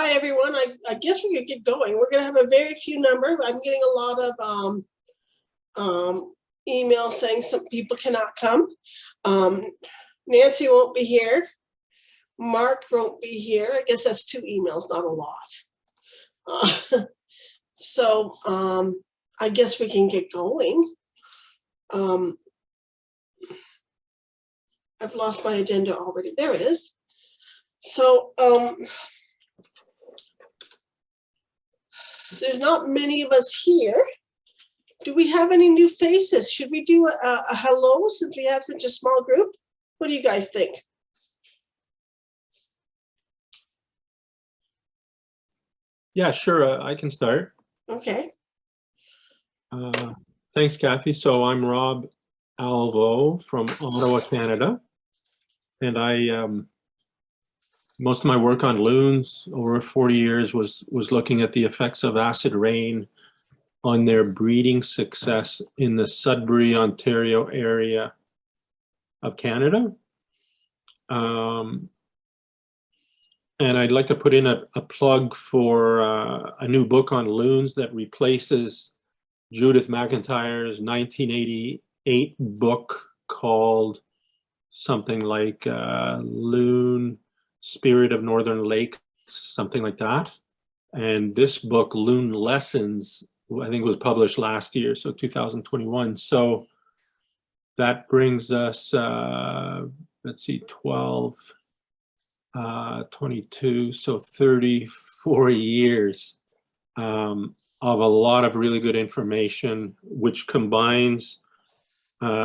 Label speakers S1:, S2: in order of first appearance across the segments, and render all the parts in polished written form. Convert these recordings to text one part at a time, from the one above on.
S1: Hi, everyone. I guess we could get going. We're going to have a very few number. I'm getting a lot of emails saying some people cannot come. Nancy won't be here. Mark won't be here. I guess that's 2 emails, not a lot. So I guess we can get going. I've lost my agenda already. There it is. So there's not many of us here. Do we have any new faces? Should we do a hello since we have such a small group? What do you guys think?
S2: Yeah, sure. I can start.
S1: Okay.
S2: Thanks, Kathy. So I'm Rob Alvo from Ottawa, Canada. And most of my work on loons over 40 years was looking at the effects of acid rain on their breeding success in the Sudbury, Ontario area of Canada. And I'd like to put in a plug for a new book on loons that replaces Judith McIntyre's 1988 book called something like Loon, Spirit of Northern Lakes, something like that. And this book, Loon Lessons, I think was published last year, so 2021. So that brings us, let's see, 12, 22, so 34 years of a lot of really good information, which combines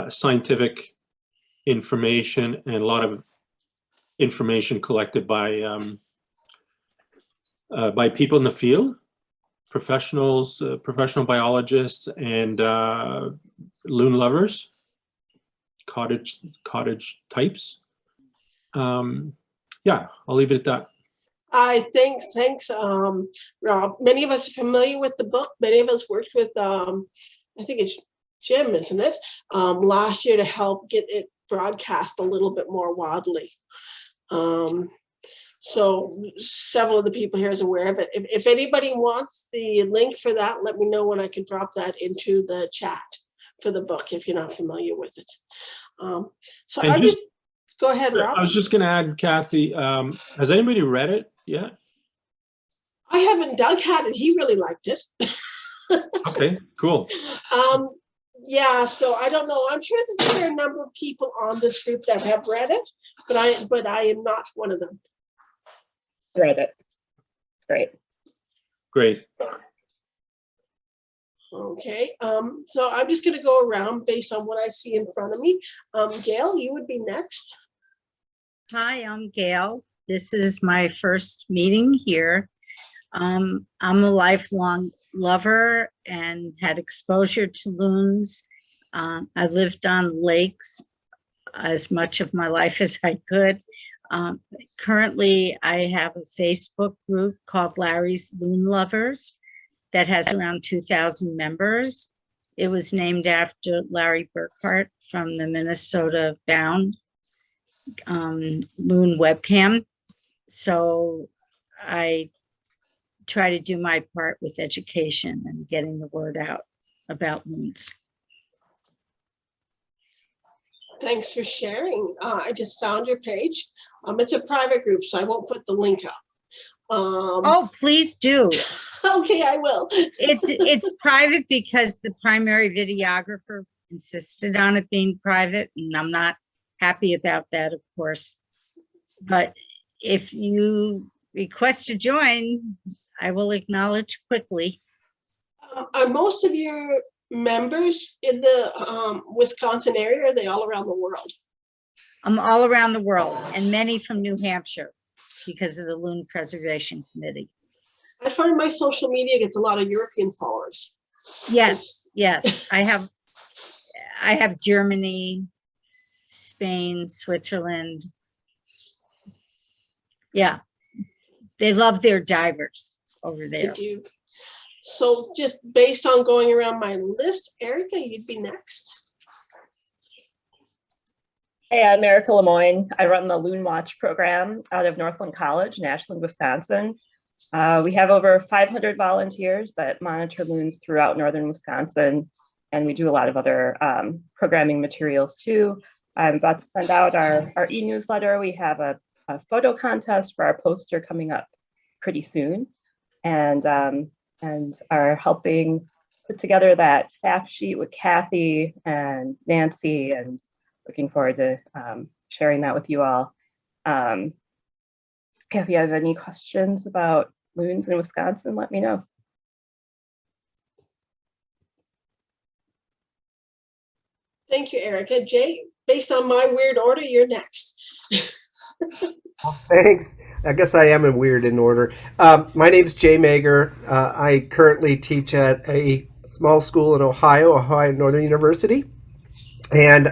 S2: scientific information and a lot of information collected by people in the field, professionals, professional biologists, and loon lovers, cottage types. Yeah, I'll leave it at that.
S1: Thanks, Rob. Many of us are familiar with the book. Many of us worked with, I think it's Jim, isn't it? Last year to help get it broadcast a little bit more widely. So several of the people here is aware of it. If anybody wants the link for that, let me know when I can drop that into the chat for the book if you're not familiar with it. So I just go ahead, Rob.
S2: I was just going to add, Kathy, has anybody read it yet?
S1: I haven't. Doug had it. He really liked it.
S2: Okay, cool.
S1: Yeah, so I don't know. I'm sure that there are a number of people on this group that have read it, but I am not one of them.
S3: Read it. Great.
S2: Great.
S1: Okay, so I'm just going to go around based on what I see in front of me. Gail, you would be next.
S4: Hi, I'm Gail. This is my first meeting here. I'm a lifelong lover and had exposure to loons. I lived on lakes as much of my life as I could. Currently, I have a Facebook group called Larry's Loon Lovers that has around 2,000 members. It was named after Larry Burkhart from the Minnesota Bound Loon webcam. So I try to do my part with education and getting the word out about loons.
S1: Thanks for sharing. I just found your page. It's a private group, so I won't put the link up.
S4: Oh, please do.
S1: Okay, I will.
S4: It's private because the primary videographer insisted on it being private, and I'm not happy about that, of course. But if you request to join, I will acknowledge quickly.
S1: Are most of your members in the Wisconsin area, or are they all around the world?
S4: I'm all around the world, and many from New Hampshire because of the Loon Preservation Committee.
S1: I find my social media gets a lot of European followers.
S4: Yes, yes. I have Germany, Spain, Switzerland. Yeah, they love their divers over there.
S1: I do. So just based on going around my list, Erica, you'd be next.
S3: Hey, I'm Erica Lemoyne. I run the Loon Watch program out of Northland College in Ashland, Wisconsin. We have over 500 volunteers that monitor loons throughout northern Wisconsin, and we do a lot of other programming materials too. I'm about to send out our e-newsletter. We have a photo contest for our poster coming up pretty soon, and are helping put together that fact sheet with Kathy and Nancy, and looking forward to sharing that with you all. If you have any questions about loons in Wisconsin, let me know.
S1: Thank you, Erica. Jay, based on my weird order, you're next.
S5: Thanks. I guess I am in weird in order. My name's Jay Mager. I currently teach at a small school in Ohio Northern University. And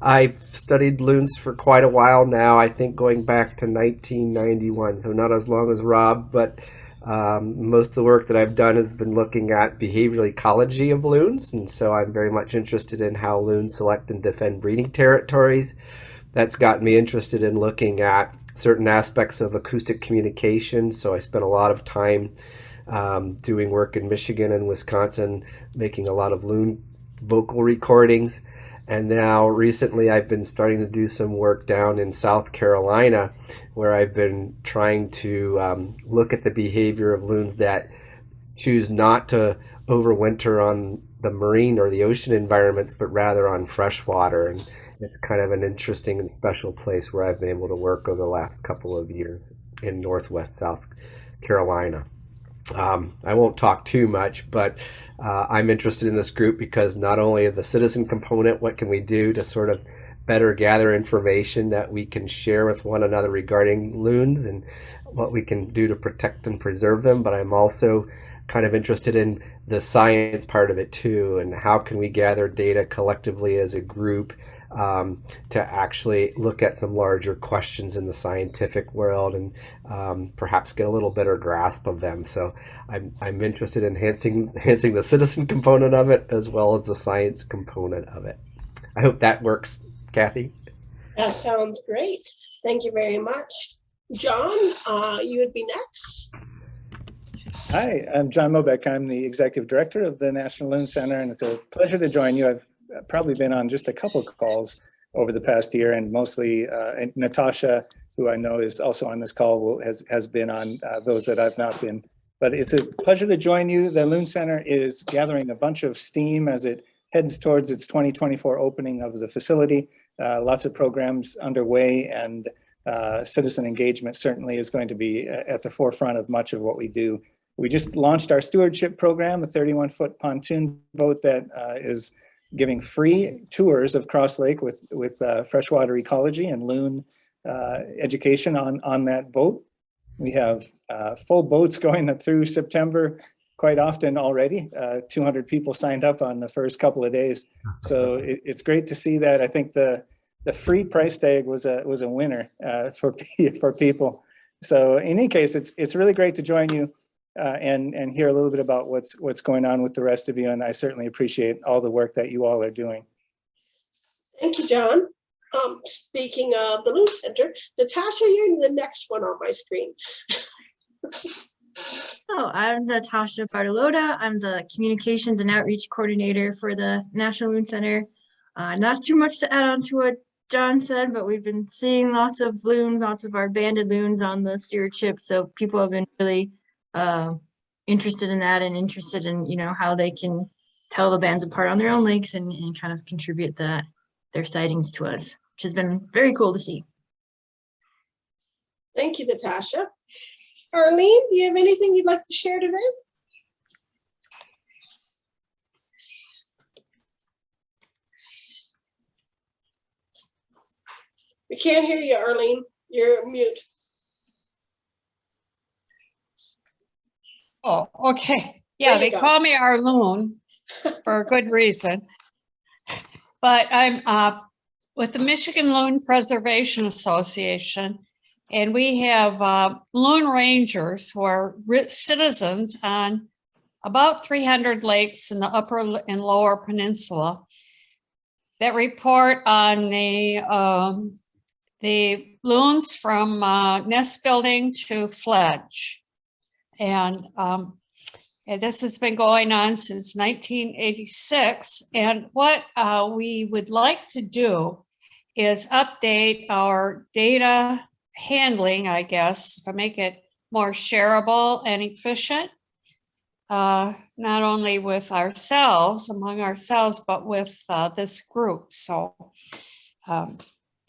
S5: I've studied loons for quite a while now, I think going back to 1991, so not as long as Rob, but most of the work that I've done has been looking at behavioral ecology of loons. And so I'm very much interested in how loons select and defend breeding territories. That's gotten me interested in looking at certain aspects of acoustic communication. So I spent a lot of time doing work in Michigan and Wisconsin, making a lot of loon vocal recordings. And now recently I've been starting to do some work down in South Carolina, where I've been trying to look at the behavior of loons that choose not to overwinter on the marine or the ocean environments, but rather on freshwater. And it's kind of an interesting and special place where I've been able to work over the last couple of years in Northwest South Carolina. I won't talk too much, but I'm interested in this group because not only of the citizen component, what can we do to sort of better gather information that we can share with one another regarding loons and what we can do to protect and preserve them, but I'm also kind of interested in the science part of it too, and how can we gather data collectively as a group to actually look at some larger questions in the scientific world and perhaps get a little better grasp of them. So I'm interested in enhancing the citizen component of it as well as the science component of it. I hope that works, Kathy.
S1: That sounds great. Thank you very much. John, you would be next.
S6: Hi, I'm John Mobeck. I'm the Executive Director of the National Loon Center, and it's a pleasure to join you. I've probably been on just a couple of calls over the past year, and mostly and Natasha, who I know is also on this call, has been on those that I've not been. But it's a pleasure to join you. The Loon Center is gathering a bunch of steam as it heads towards its 2024 opening of the facility. Lots of programs underway, and citizen engagement certainly is going to be at the forefront of much of what we do. We just launched our Stewardship program, a 31-foot pontoon boat that is giving free tours of Cross Lake with freshwater ecology and loon education on that boat. We have full boats going through September quite often already. 200 people signed up on the first couple of days. So it's great to see that. I think the free price tag was a winner for people. So in any case, it's really great to join you and hear a little bit about what's going on with the rest of you. And I certainly appreciate all the work that you all are doing.
S1: Thank you, John. Speaking of the Loon Center, Natasha, you're the next one on my screen.
S7: Hello, I'm Natasha Bartolotta. I'm the Communications and Outreach Coordinator for the National Loon Center. Not too much to add on to what John said, but we've been seeing lots of loons, lots of our banded loons on the Stewardship. So people have been really interested in that and interested in, how they can tell the bands apart on their own lakes and kind of contribute their sightings to us, which has been very cool to see.
S1: Thank you, Natasha. Arlene, do you have anything you'd like to share today? We can't hear you, Arlene. You're mute.
S8: Oh, okay. Yeah, they call me our loon for a good reason. But I'm with the Michigan Loon Preservation Association, and we have loon rangers who are citizens on about 300 lakes in the upper and lower peninsula that report on the loons from nest building to fledge. And this has been going on since 1986. And what we would like to do is update our data handling, I guess, to make it more shareable and efficient, not only with ourselves, among ourselves, but with this group. So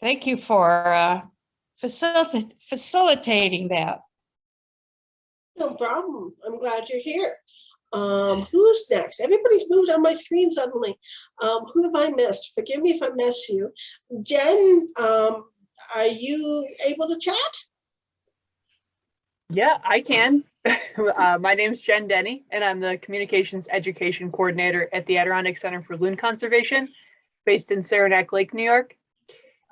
S8: thank you for facilitating that.
S1: No problem. I'm glad you're here. Who's next? Everybody's moved on my screen suddenly. Who have I missed? Forgive me if I miss you. Jen, are you able to chat?
S9: Yeah, I can. My name is Jen Denny, and I'm the Communications Education Coordinator at the Adirondack Center for Loon Conservation, based in Saranac Lake, New York.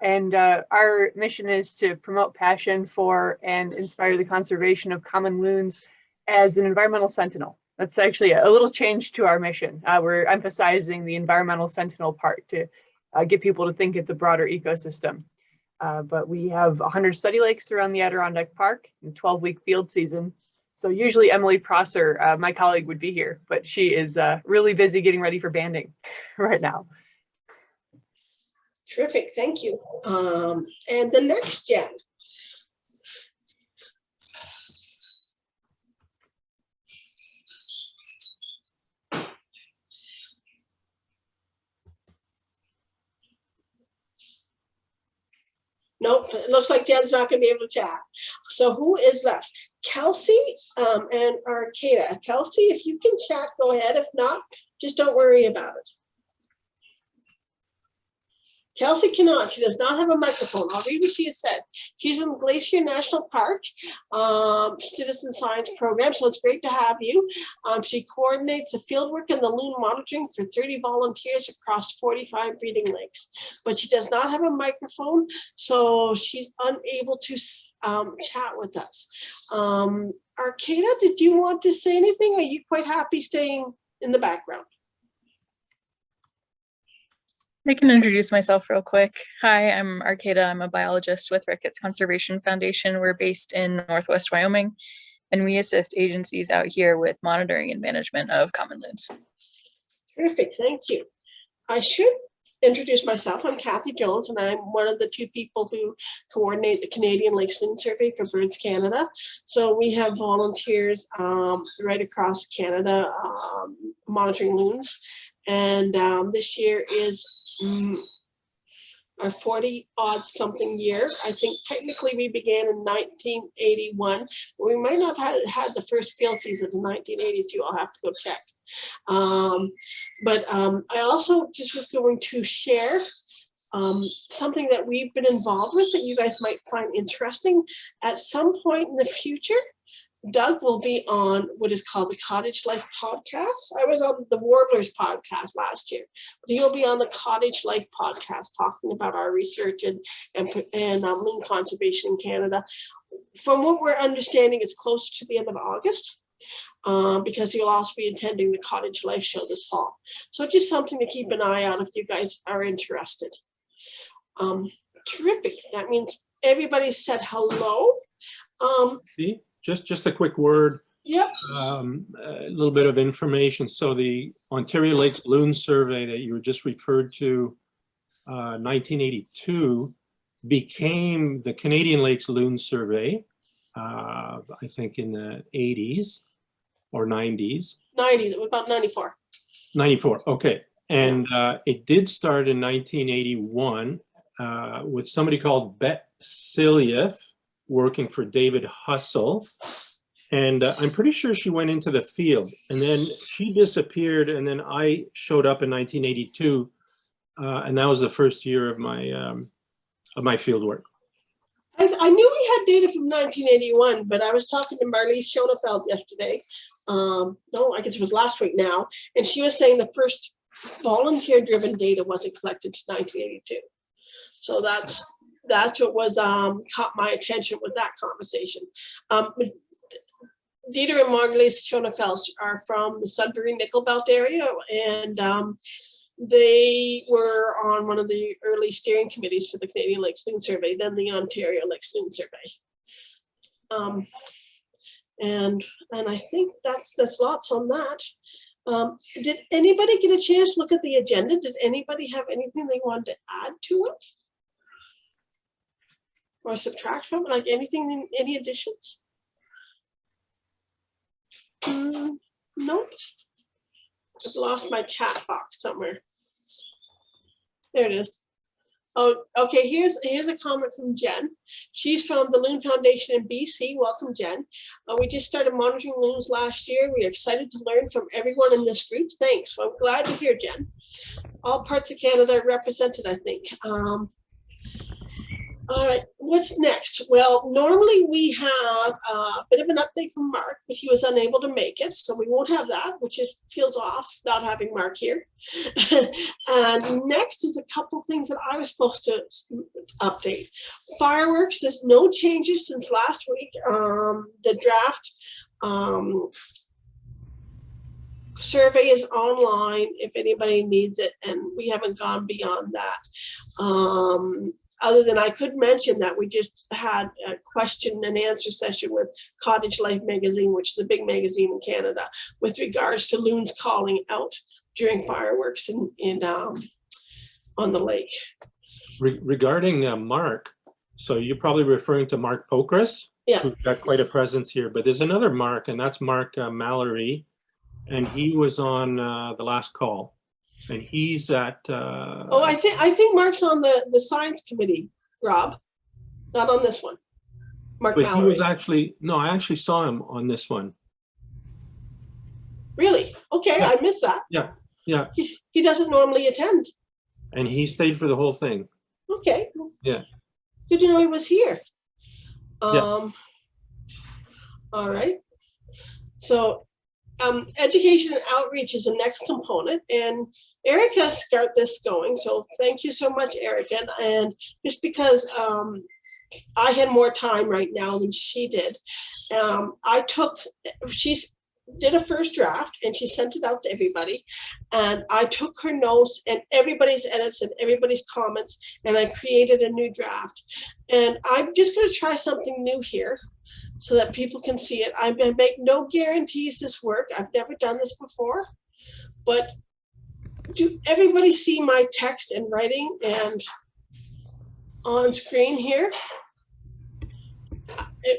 S9: And our mission is to promote passion for and inspire the conservation of common loons as an environmental sentinel. That's actually a little change to our mission. We're emphasizing the environmental sentinel part to get people to think of the broader ecosystem. But we have 100 study lakes around the Adirondack Park in 12-week field season. So usually Emily Prosser, my colleague, would be here, but she is really busy getting ready for banding right now.
S1: Terrific, thank you. And the next Jen. Nope, it looks like Jen's not going to be able to chat. So who is left? Kelsey and Arcata. Kelsey, if you can chat, go ahead. If not, just don't worry about it. Kelsey cannot. She does not have a microphone. I'll read what she has said. She's from Glacier National Park Citizen Science Program, so it's great to have you. She coordinates the fieldwork and the loon monitoring for 30 volunteers across 45 breeding lakes. But she does not have a microphone, so she's unable to chat with us. Arcata, did you want to say anything? Are you quite happy staying in the background?
S10: I can introduce myself real quick. Hi, I'm Arcata. I'm a biologist with Ricketts Conservation Foundation. We're based in Northwest Wyoming, and we assist agencies out here with monitoring and management of common loons.
S1: Terrific, thank you. I should introduce myself. I'm Kathy Jones, and I'm one of the two people who coordinate the Canadian Lakes Loon Survey for Birds Canada. So we have volunteers right across Canada monitoring loons. And this year is our 40-odd something year. I think technically we began in 1981, but we might not have had the first field season in 1982. I'll have to go check. I also just was going to share something that we've been involved with that you guys might find interesting. At some point in the future, Doug will be on what is called the Cottage Life podcast. I was on the Warblers podcast last year, but he'll be on the Cottage Life podcast talking about our research and loon conservation in Canada. From what we're understanding, it's close to the end of August because he'll also be attending the Cottage Life show this fall. So just something to keep an eye on if you guys are interested. Terrific. That means everybody said hello.
S2: See? Just a quick word.
S1: Yep.
S2: A little bit of information. So the Ontario Lake Loon Survey that you were just referred to, 1982, became the Canadian Lakes Loon Survey, I think in the 80s or 90s.
S1: 90, about 94.
S2: 94, okay. And it did start in 1981 with somebody called Bet Silieff, working for David Hussle, and I'm pretty sure she went into the field, and then she disappeared, and then I showed up in 1982, and that was the first year of my field work.
S1: I knew we had data from 1981, but I was talking to Marlies Schoenfeld yesterday. No, I guess it was last week now, and she was saying the first volunteer-driven data wasn't collected to 1982. So that's what was caught my attention with that conversation. Dieter and Marlies Schoenfeld are from the Sudbury Nickel Belt area, and they were on one of the early steering committees for the Canadian Lakes Loon Survey, then the Ontario Lakes Loon Survey. And I think that's lots on that. Did anybody get a chance to look at the agenda? Did anybody have anything they wanted to add to it? Or subtract from it, like anything, any additions? Nope. I've lost my chat box somewhere. There it is. Oh, okay, here's a comment from Jen. She's from the Loon Foundation in BC. Welcome, Jen. We just started monitoring loons last year. We're excited to learn from everyone in this group. Thanks. Well, I'm glad to hear, Jen. All parts of Canada are represented, I think. All right, what's next? Well, normally we have a bit of an update from Mark, but he was unable to make it, so we won't have that, which feels off not having Mark here. And next is a couple of things that I was supposed to update. Fireworks, there's no changes since last week. The draft survey is online if anybody needs it, and we haven't gone beyond that. Other than I could mention that we just had a question and answer session with Cottage Life magazine, which is a big magazine in Canada, with regards to loons calling out during fireworks on the lake.
S2: Regarding Mark, so you're probably referring to Mark Pokris,
S1: yeah,
S2: who's got quite a presence here, but there's another Mark, and that's Mark Mallory, and he was on the last call. And he's at.
S1: Oh, I think Mark's on the science committee, Rob, not on this one. Mark
S2: But
S1: Mallory.
S2: he was actually I actually saw him on this one.
S1: Really? Okay,
S2: yeah.
S1: I missed that.
S2: Yeah, yeah.
S1: He doesn't normally attend.
S2: And he stayed for the whole thing.
S1: Okay.
S2: Yeah.
S1: Good to know he was here.
S2: Yeah.
S1: All right. So. Education and outreach is the next component, and Erica got this going, so thank you so much, Erica. And just because I had more time right now than she did, she did a first draft and she sent it out to everybody, and I took her notes and everybody's edits and everybody's comments, and I created a new draft. And I'm just going to try something new here so that people can see it. I make no guarantees this work. I've never done this before, but do everybody see my text and writing and on screen here?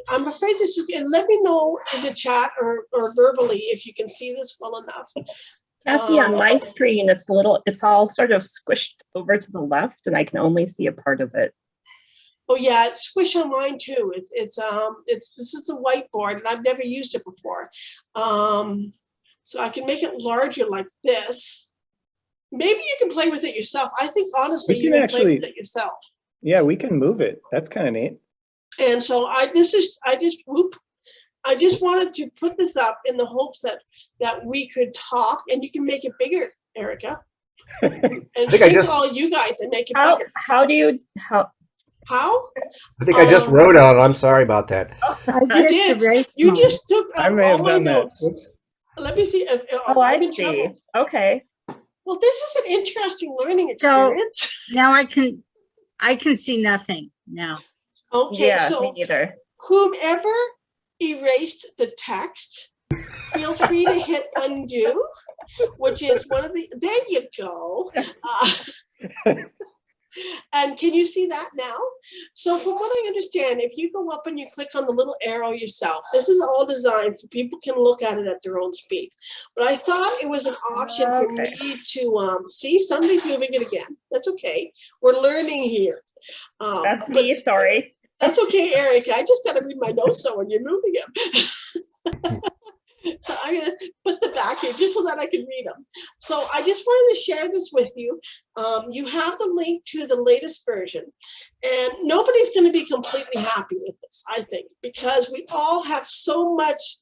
S1: I'm afraid this is, and let me know in the chat or verbally if you can see this well enough.
S3: Kathy, on my screen, it's all sort of squished over to the left, and I can only see a part of it.
S1: Oh yeah, it's squish on mine too. This is a whiteboard, and I've never used it before. So I can make it larger like this. Maybe you can play with it yourself. I think honestly you can play with it yourself.
S6: Yeah, we can move it. That's kind of neat. And
S1: so I just wanted to put this up in the hopes that we could talk, and you can make it bigger, Erica. And shrink all you guys and make it bigger. How?
S5: I think I just wrote on it. I'm sorry about that.
S1: I did. You just took
S6: I may have done that. Oops.
S1: Let me see.
S3: I see. Okay.
S1: Well, this is an interesting learning experience.
S4: So now I can see nothing now.
S1: Okay,
S3: yeah,
S1: so
S3: me neither.
S1: Whomever erased the text, feel free to hit undo, which is one of the, there you go. And can you see that now? So from what I understand, if you go up and you click on the little arrow yourself, this is all designed so people can look at it at their own speed. But I thought it was an option for me to see somebody's moving it again. That's okay. We're learning here.
S3: That's me, sorry.
S1: That's okay, Eric. I just got to read my notes so when you're moving them. So I'm going to put them back here just so that I can read them. So I just wanted to share this with you. You have the link to the latest version, and nobody's going to be completely happy with this, I think, because we all have so much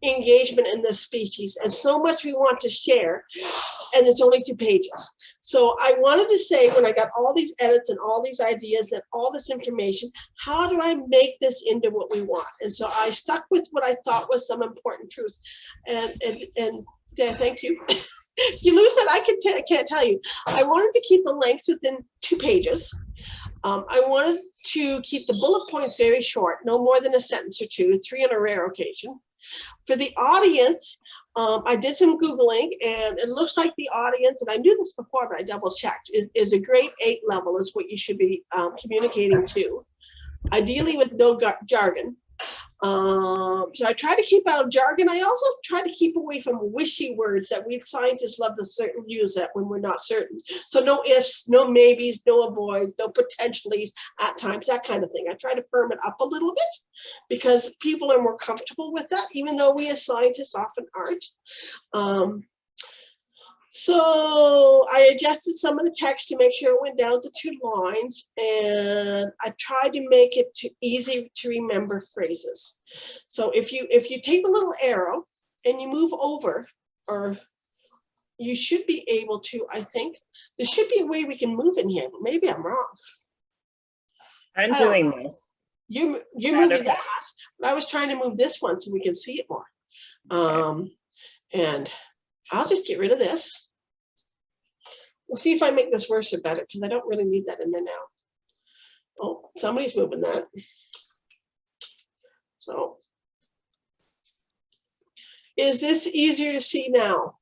S1: engagement in this species and so much we want to share, and there's only 2 pages. So I wanted to say, when I got all these edits and all these ideas and all this information, how do I make this into what we want? And so I stuck with what I thought was some important truths. And thank you. You lose that, I can't tell you. I wanted to keep the length within 2 pages. I wanted to keep the bullet points very short, no more than a sentence or 2, 3 on a rare occasion. For the audience, I did some Googling, and it looks like the audience, and I knew this before, but I double checked, is a grade 8 level is what you should be communicating to, ideally with no jargon. So I try to keep out of jargon. I also try to keep away from wishy words that we scientists love to use that when we're not certain. So no ifs, no maybes, no avoids, no potentiallys at times, that kind of thing. I try to firm it up a little bit because people are more comfortable with that, even though we as scientists often aren't. So I adjusted some of the text to make sure it went down to 2 lines, and I tried to make it easy to remember phrases. So if you take the little arrow and you move over, or you should be able to, I think, there should be a way we can move in here, but maybe I'm wrong.
S3: I'm doing this.
S1: You're moving that, but I was trying to move this one so we can see it more. And I'll just get rid of this. We'll see if I make this worse or better, because I don't really need that in there now. Oh, somebody's moving that. So, is this easier to see now?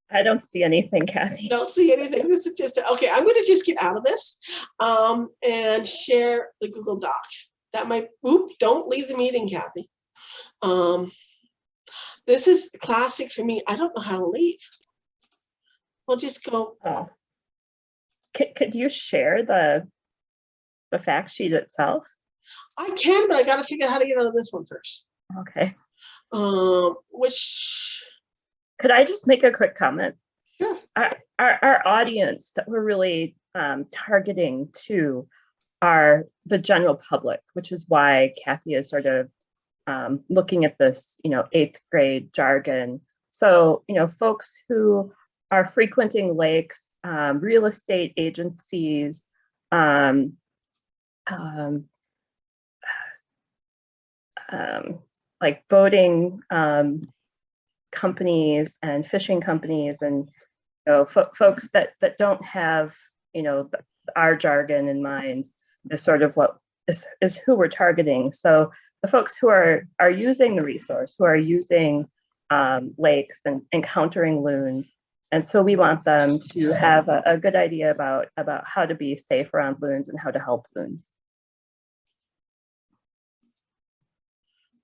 S3: I don't see anything, Kathy.
S1: Don't see anything. This is just, okay, I'm going to just get out of this and share the Google Doc. That might, don't leave the meeting, Kathy. This is classic for me. I don't know how to leave. We'll just go.
S3: Could you share the fact sheet itself?
S1: I can, but I got to figure out how to get out of this one first.
S3: Okay.
S1: Which.
S3: Could I just make a quick comment?
S1: Sure.
S3: Our audience that we're really targeting to are the general public, which is why Kathy is sort of looking at this, 8th grade jargon. So, folks who are frequenting lakes, real estate agencies, like boating companies and fishing companies, and folks that don't have our jargon in mind is sort of what is who we're targeting. So the folks who are using the resource, who are using lakes and encountering loons. And so we want them to have a good idea about how to be safe around loons and how to help loons.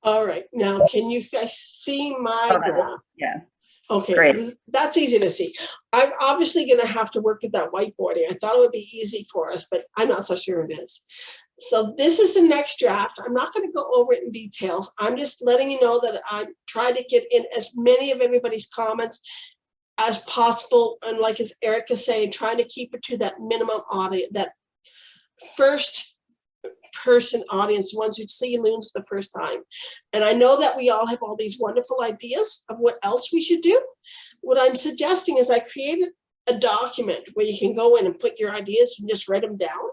S1: All right, now can you guys see my graph?
S3: Yeah.
S1: Okay,
S3: great.
S1: That's easy to see. I'm obviously going to have to work with that whiteboarding. I thought it would be easy for us, but I'm not so sure it is. So this is the next draft. I'm not going to go over it in details. I'm just letting you know that I'm trying to get in as many of everybody's comments as possible, and like as Erica saying, trying to keep it to that minimum audience, that first person audience, the ones who see loons for the first time. And I know that we all have all these wonderful ideas of what else we should do. What I'm suggesting is I created a document where you can go in and put your ideas and just write them down,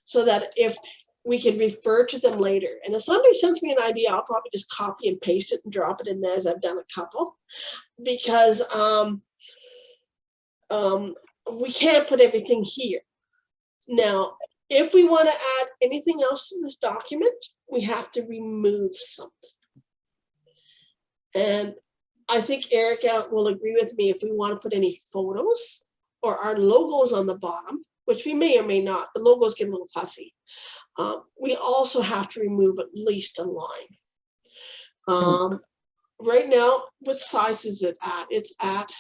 S1: so that if we can refer to them later. And if somebody sends me an idea, I'll probably just copy and paste it and drop it in there, as I've done a couple, because we can't put everything here. Now, if we want to add anything else in this document, we have to remove something. And I think Erica will agree with me, if we want to put any photos or our logos on the bottom, which we may or may not, the logos get a little fussy. We also have to remove at least a line. Right now, what size is it at? It's at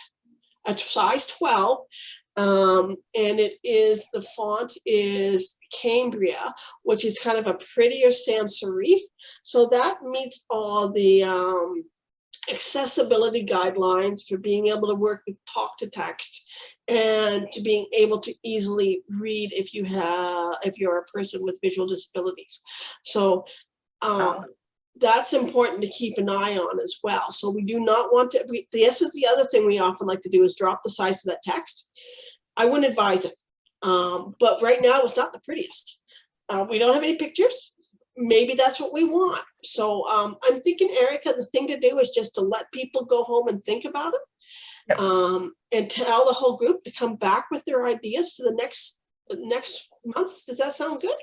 S1: size 12. And the font is Cambria, which is kind of a prettier sans serif. So that meets all the accessibility guidelines for being able to work with talk to text, and to being able to easily read if you're a person with visual disabilities. So that's important to keep an eye on as well. So we do not want to, this is the other thing we often like to do, is drop the size of that text. I wouldn't advise it, but right now it's not the prettiest. We don't have any pictures. Maybe that's what we want. So I'm thinking, Erica, the thing to do is just to let people go home and think about it. Yep. And tell the whole group to come back with their ideas for the next month. Does that sound good?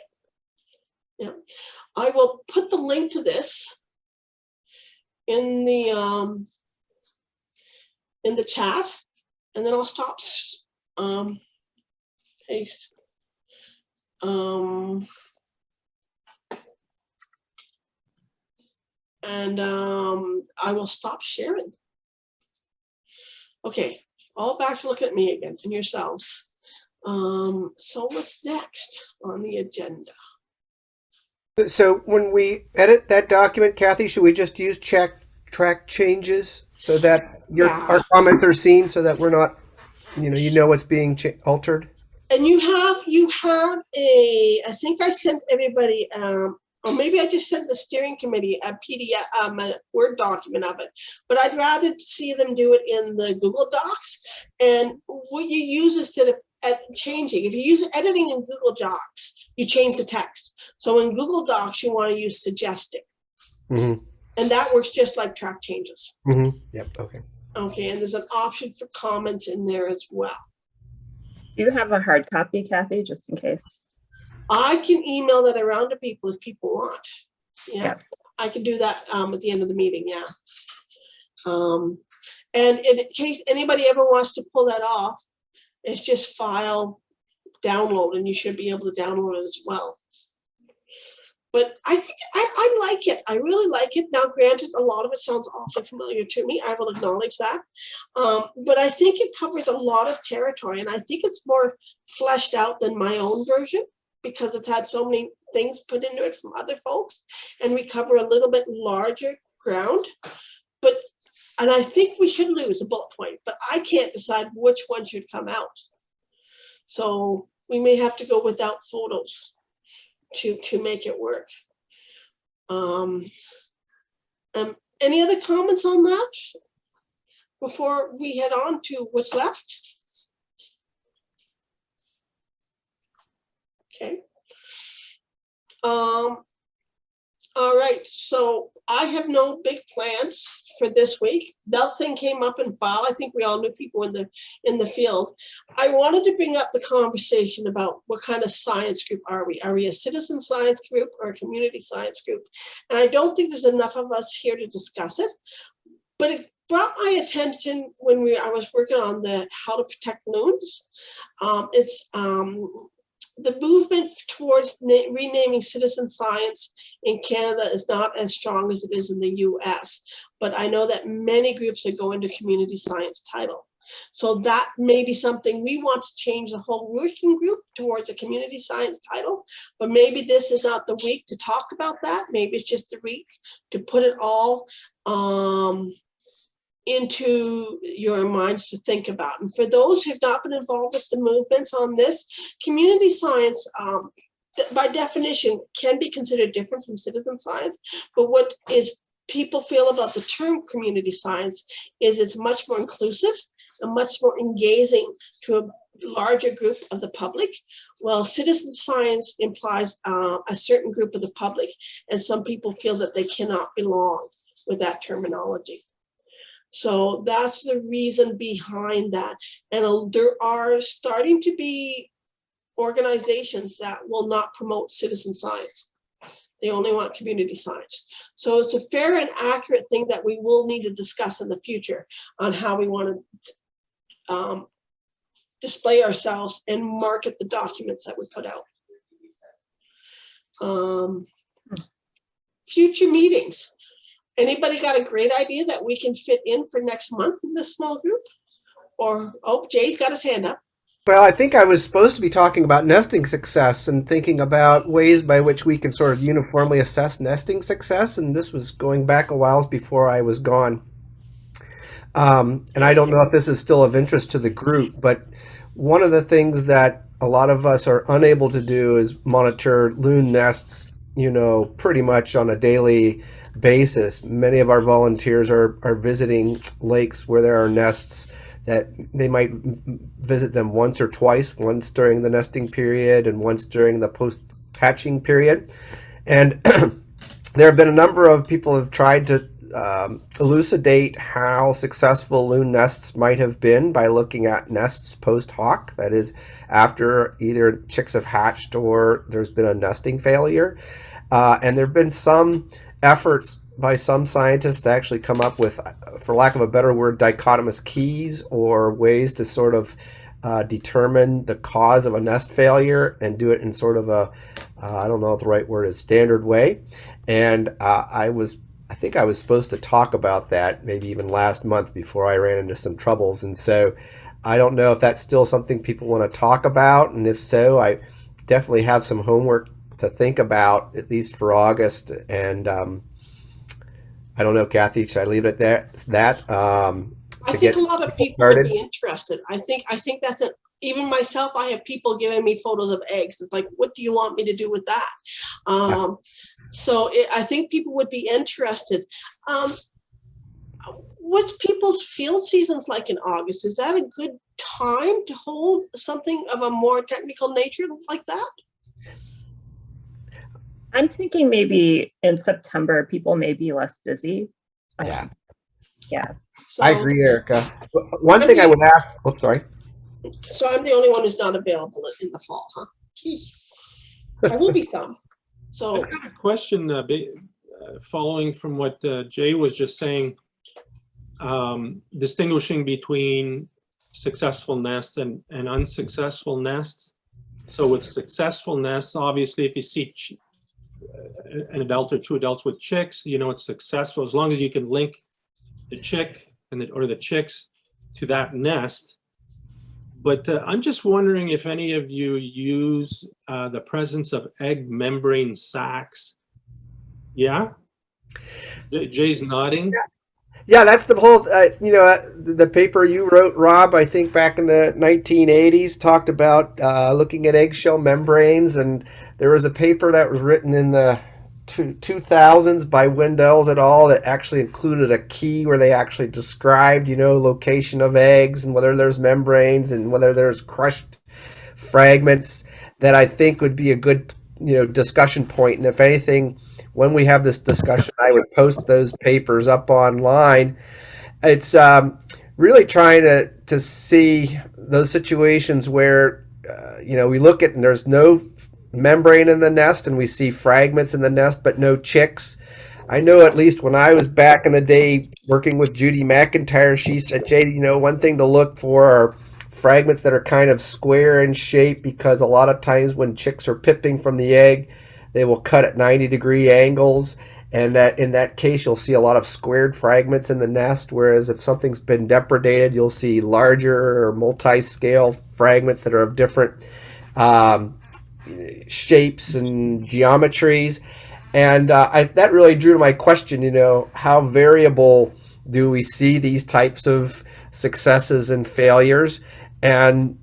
S1: Yeah. I will put the link to this in the chat, and then I'll stop paste. And I will stop sharing. Okay, all back to look at me again and yourselves. So what's next on the agenda?
S5: So when we edit that document, Kathy, should we just use track changes so that our comments are seen, so that we're not, you know what's being altered?
S1: And you have I think I sent everybody, or maybe I just sent the steering committee a PDF, a Word document of it, but I'd rather see them do it in the Google Docs. And what you use instead of changing, if you use editing in Google Docs, you change the text. So in Google Docs, you want to use suggesting.
S5: Mm-hmm.
S1: And that works just like track changes.
S5: Mm-hmm. Yep, okay.
S1: Okay, and there's an option for comments in there as well.
S3: Do you have a hard copy, Kathy, just in case?
S1: I can email that around to people if people want. Yeah. I can do that at the end of the meeting, yeah. And in case anybody ever wants to pull that off, it's just file, download, and you should be able to download it as well. But I think I like it. I really like it. Now, granted, a lot of it sounds awfully familiar to me. I will acknowledge that. But I think it covers a lot of territory, and I think it's more fleshed out than my own version because it's had so many things put into it from other folks, and we cover a little bit larger ground. And I think we should lose a bullet point, but I can't decide which one should come out. So we may have to go without photos to make it work. Any other comments on that before we head on to what's left? Okay. All right, so I have no big plans for this week. Nothing came up in file. I think we all knew people in the field. I wanted to bring up the conversation about what kind of science group are we? Are we a citizen science group or a community science group? And I don't think there's enough of us here to discuss it, but it brought my attention when I was working on the how to protect loons. The movement towards renaming citizen science in Canada is not as strong as it is in the US, but I know that many groups are going to community science title. So that may be something we want to change the whole working group towards a community science title, but maybe this is not the week to talk about that. Maybe it's just the week to put it all into your minds to think about. And for those who've not been involved with the movements on this, community science, by definition, can be considered different from citizen science. But what is people feel about the term community science is it's much more inclusive and much more engaging to a larger group of the public. Well, citizen science implies a certain group of the public, and some people feel that they cannot belong with that terminology. So that's the reason behind that. And there are starting to be organizations that will not promote citizen science. They only want community science. So it's a fair and accurate thing that we will need to discuss in the future on how we want to display ourselves and market the documents that we put out. Future meetings. Anybody got a great idea that we can fit in for next month in this small group? Or, oh, Jay's got his hand up.
S5: Well, I think I was supposed to be talking about nesting success and thinking about ways by which we can sort of uniformly assess nesting success. And this was going back a while before I was gone. And I don't know if this is still of interest to the group, but one of the things that a lot of us are unable to do is monitor loon nests, pretty much on a daily basis. Many of our volunteers are visiting lakes where there are nests that they might visit them once or twice, once during the nesting period and once during the post-hatching period. And there have been a number of people who have tried to elucidate how successful loon nests might have been by looking at nests post hoc, that is, after either chicks have hatched or there's been a nesting failure. And there have been some efforts by some scientists to actually come up with, for lack of a better word, dichotomous keys or ways to sort of determine the cause of a nest failure and do it in sort of a, I don't know if the right word is, standard way. And I think I was supposed to talk about that maybe even last month before I ran into some troubles. And so I don't know if that's still something people want to talk about. And if so, I definitely have some homework to think about, at least for August. And I don't know, Kathy, should I leave it there?
S1: I think a lot of people would be interested. I think that's it. Even myself, I have people giving me photos of eggs. It's like, what do you want me to do with that? I think people would be interested. What's people's field seasons like in August? Is that a good time to hold something of a more technical nature like that?
S3: I'm thinking maybe in September, people may be less busy.
S5: Yeah.
S3: Yeah.
S1: So,
S5: I agree, Erica. One thing I would ask, oops, sorry.
S1: So I'm the only one who's not available in the fall, huh? There will be some. So
S2: I've got a question following from what Jay was just saying, distinguishing between successful nests and unsuccessful nests. So with successful nests, obviously, if you see an adult or two adults with chicks, you know it's successful as long as you can link the chick or the chicks to that nest. But I'm just wondering if any of you use the presence of egg membrane sacs. Yeah? Jay's nodding.
S5: Yeah, that's the whole, the paper you wrote, Rob, I think back in the 1980s, talked about looking at eggshell membranes. And there was a paper that was written in the 2000s by Wendell's et al. That actually included a key where they actually described, location of eggs and whether there's membranes and whether there's crushed fragments. That I think would be a good, discussion point. And if anything, when we have this discussion, I would post those papers up online. It's really trying to see those situations where, we look at and there's no membrane in the nest and we see fragments in the nest but no chicks. I know at least when I was back in the day working with Judy McIntyre, she said, Jay, one thing to look for are fragments that are kind of square in shape, because a lot of times when chicks are pipping from the egg, they will cut at 90-degree angles, and that in that case you'll see a lot of squared fragments in the nest, whereas if something's been depredated, you'll see larger or multi-scale fragments that are of different shapes and geometries. And that really drew to my question, how variable do we see these types of successes and failures? And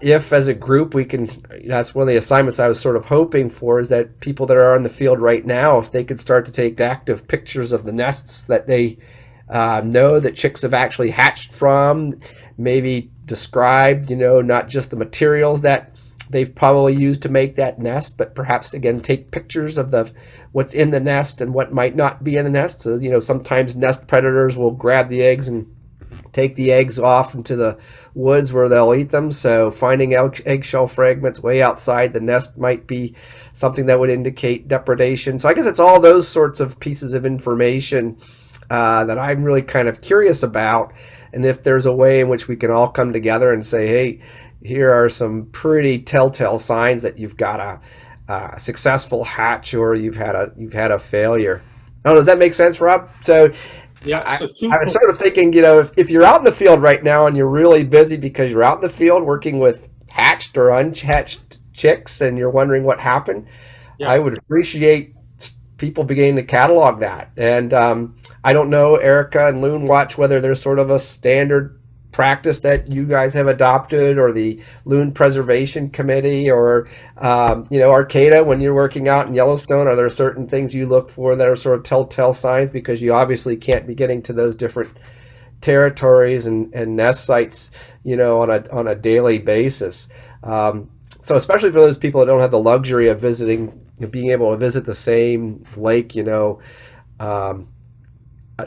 S5: if as a group we can, that's one of the assignments I was sort of hoping for, is that people that are in the field right now, if they could start to take active pictures of the nests that they know that chicks have actually hatched from, maybe described, not just the materials that they've probably used to make that nest, but perhaps again take pictures of what's in the nest and what might not be in the nest. So sometimes nest predators will grab the eggs and take the eggs off into the woods where they'll eat them. So finding eggshell fragments way outside the nest might be something that would indicate depredation. So I guess it's all those sorts of pieces of information that I'm really kind of curious about. And if there's a way in which we can all come together and say, hey, here are some pretty telltale signs that you've got a successful hatch or you've had a failure. Oh, does that make sense, Rob? So
S2: yeah,
S5: I was sort of thinking, if you're out in the field right now and you're really busy because you're out in the field working with hatched or unhatched chicks and you're wondering what happened, yeah, I would appreciate people beginning to catalog that. And I don't know, Erica and Loon Watch, whether there's sort of a standard practice that you guys have adopted, or the Loon Preservation Committee, or Arcata, when you're working out in Yellowstone, are there certain things you look for that are sort of telltale signs, because you obviously can't be getting to those different territories and nest sites on a daily basis. So especially for those people that don't have the luxury of being able to visit the same lake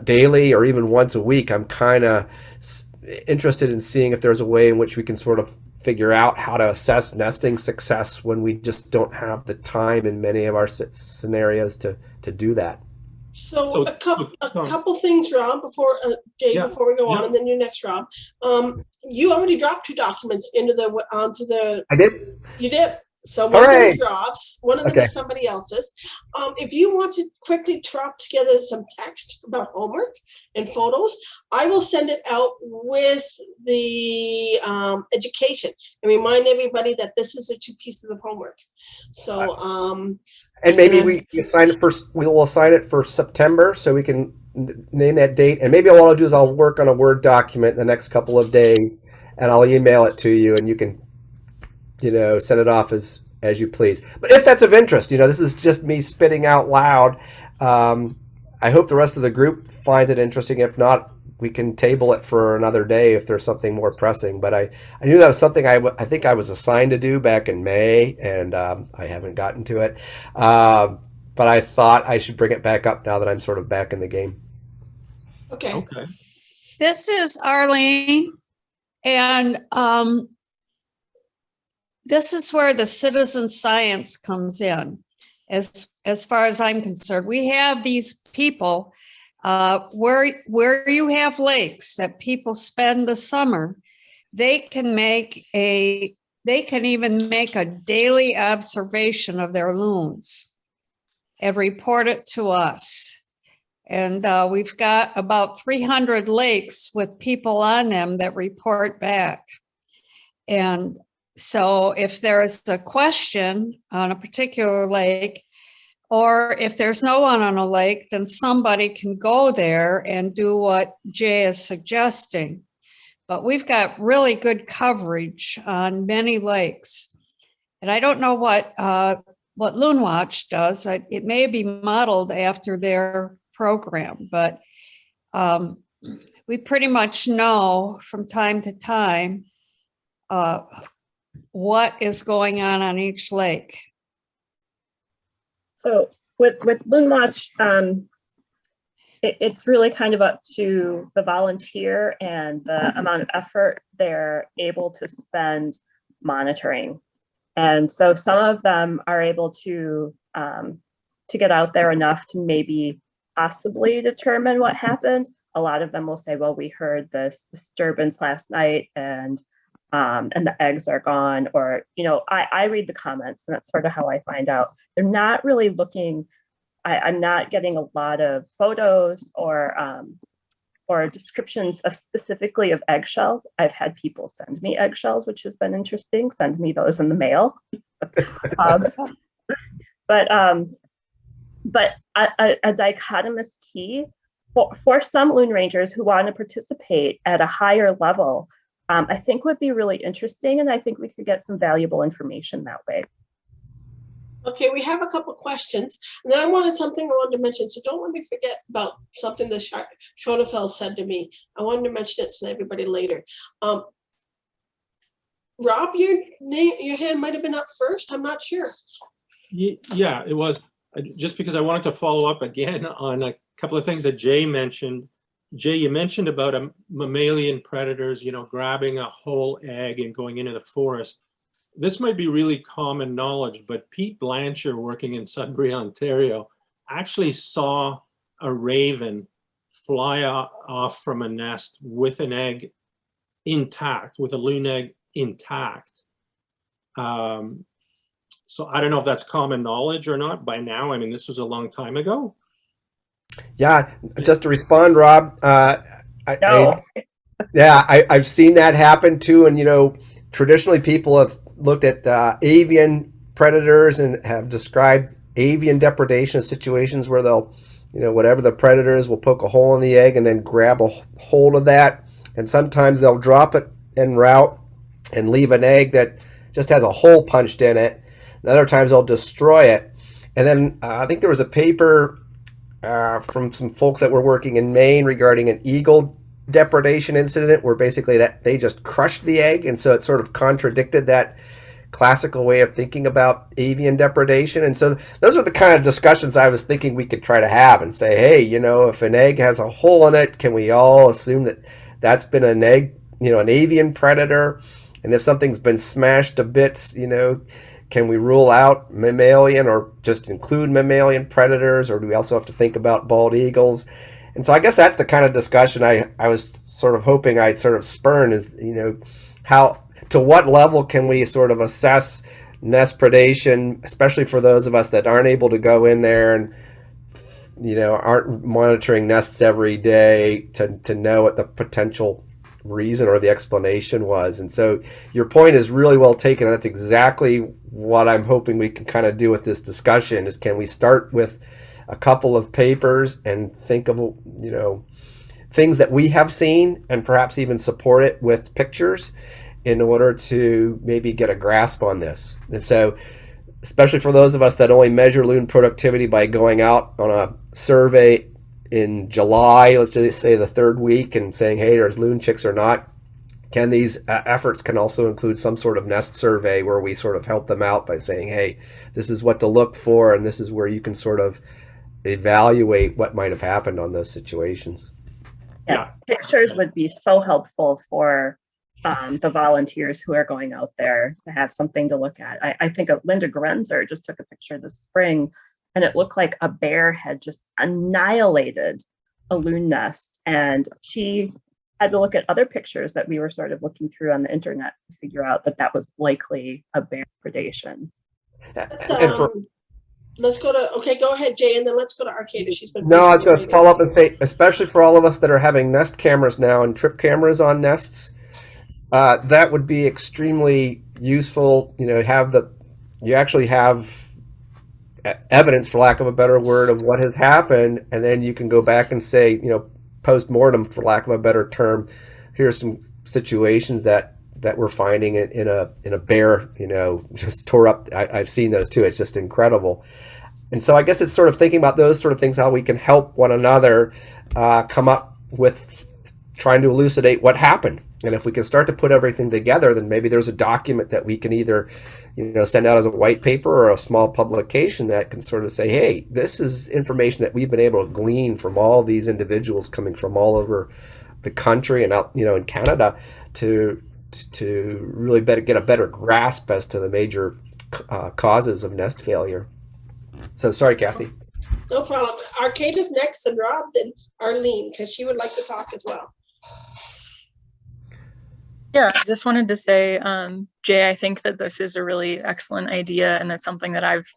S5: daily or even once a week, I'm kind of interested in seeing if there's a way in which we can sort of figure out how to assess nesting success when we just don't have the time in many of our scenarios to do that.
S1: So
S2: So-
S1: a couple,
S2: so-
S1: things, Rob, before Jay,
S2: Yeah,
S1: before we go on,
S2: yeah.
S1: and then you next, Rob. You already dropped 2 documents onto the.
S5: I did.
S1: You did. So one of them is Rob's, one of them
S5: Okay.
S1: is somebody else's. If you want to quickly drop together some text about homework and photos, I will send it out with the education and remind everybody that this is the 2 pieces of homework. So
S5: And maybe we assign it we'll assign it for September so we can name that date. And maybe all I'll do is I'll work on a Word document in the next couple of days and I'll email it to you and you can, send it off as you please. But if that's of interest, this is just me spitting out loud. I hope the rest of the group finds it interesting. If not, we can table it for another day if there's something more pressing. But I knew that was something I think I was assigned to do back in May, and I haven't gotten to it. But I thought I should bring it back up now that I'm sort of back in the game.
S1: okay.
S8: This is Arlene, and this is where the citizen science comes in. As far as I'm concerned, we have these people where you have lakes that people spend the summer. They can even make a daily observation of their loons and report it to us. And we've got about 300 lakes with people on them that report back. And so if there is a question on a particular lake, or if there's no one on a lake, then somebody can go there and do what Jay is suggesting. But we've got really good coverage on many lakes. And I don't know what Loon Watch does. It may be modeled after their program, but we pretty much know from time to time what is going on each lake.
S3: So with Loon Watch, it's really kind of up to the volunteer and the amount of effort they're able to spend monitoring. And so some of them are able to get out there enough to maybe possibly determine what happened. A lot of them will say, well, we heard this disturbance last night and the eggs are gone, or, I read the comments and that's sort of how I find out. They're not really looking, I'm not getting a lot of photos or descriptions of specifically of eggshells. I've had people send me eggshells, which has been interesting, send me those in the mail. But a dichotomous key for some loon rangers who want to participate at a higher level, I think would be really interesting, and I think we could get some valuable information that way.
S1: Okay, we have a couple questions, and then I wanted to mention, so don't let me forget about something that Schonefeld said to me. I wanted to mention it to everybody later. Rob, your hand might have been up first. I'm not sure.
S2: Yeah, it was. Just because I wanted to follow up again on a couple of things that Jay mentioned. Jay, you mentioned about mammalian predators, grabbing a whole egg and going into the forest. This might be really common knowledge, but Pete Blanchard, working in Sudbury, Ontario, actually saw a raven fly off from a nest with an egg intact, with a loon egg intact. So I don't know if that's common knowledge or not by now. I mean, this was a long time ago.
S5: Yeah, just to respond, Rob.
S3: No.
S5: I've seen that happen too. And, traditionally people have looked at avian predators and have described avian depredation situations where they'll, whatever the predator is, will poke a hole in the egg and then grab a hold of that. And sometimes they'll drop it en route and leave an egg that just has a hole punched in it. And other times they'll destroy it. And then I think there was a paper from some folks that were working in Maine regarding an eagle depredation incident where basically that they just crushed the egg, and so it sort of contradicted that classical way of thinking about avian depredation. And so those are the kind of discussions I was thinking we could try to have and say, hey, if an egg has a hole in it, can we all assume that that's been an egg, an avian predator? And if something's been smashed to bits, can we rule out mammalian or just include mammalian predators, or do we also have to think about bald eagles? And so I guess that's the kind of discussion I was sort of hoping I'd sort of spurn is, how, to what level can we sort of assess nest predation, especially for those of us that aren't able to go in there and, aren't monitoring nests every day to know what the potential reason or the explanation was. And so your point is really well taken. That's exactly what I'm hoping we can kind of do with this discussion is, can we start with a couple of papers and think of, things that we have seen and perhaps even support it with pictures in order to maybe get a grasp on this. And so, especially for those of us that only measure loon productivity by going out on a survey in July, let's just say the third week, and saying, hey, there's loon chicks or not, can these efforts can also include some sort of nest survey where we sort of help them out by saying, hey, this is what to look for, and this is where you can sort of evaluate what might have happened on those situations.
S3: Yeah, pictures would be so helpful for the volunteers who are going out there to have something to look at. I think of Linda Grenzer just took a picture this spring, and it looked like a bear had just annihilated a loon nest. And she had to look at other pictures that we were sort of looking through on the internet to figure out that that was likely a bear predation.
S1: Let's go to, okay, go ahead, Jay, and then let's go to Arcata. She's been.
S5: No, I was going to follow up and say, especially for all of us that are having Nest cameras now and trip cameras on nests, that would be extremely useful. You actually have evidence, for lack of a better word, of what has happened, and then you can go back and say, post-mortem, for lack of a better term, here's some situations that we're finding in a bear, just tore up. I've seen those too. It's just incredible. And so I guess it's sort of thinking about those sort of things, how we can help one another come up with trying to elucidate what happened. And if we can start to put everything together, then maybe there's a document that we can either, send out as a white paper or a small publication that can sort of say, hey, this is information that we've been able to glean from all these individuals coming from all over the country and out, in Canada to really get a better grasp as to the major causes of nest failure. So sorry, Kathy.
S1: No problem. Arcata's next, and Rob, then Arlene, because she would like to talk as well.
S10: Yeah, I just wanted to say, Jay, I think that this is a really excellent idea, and it's something that I've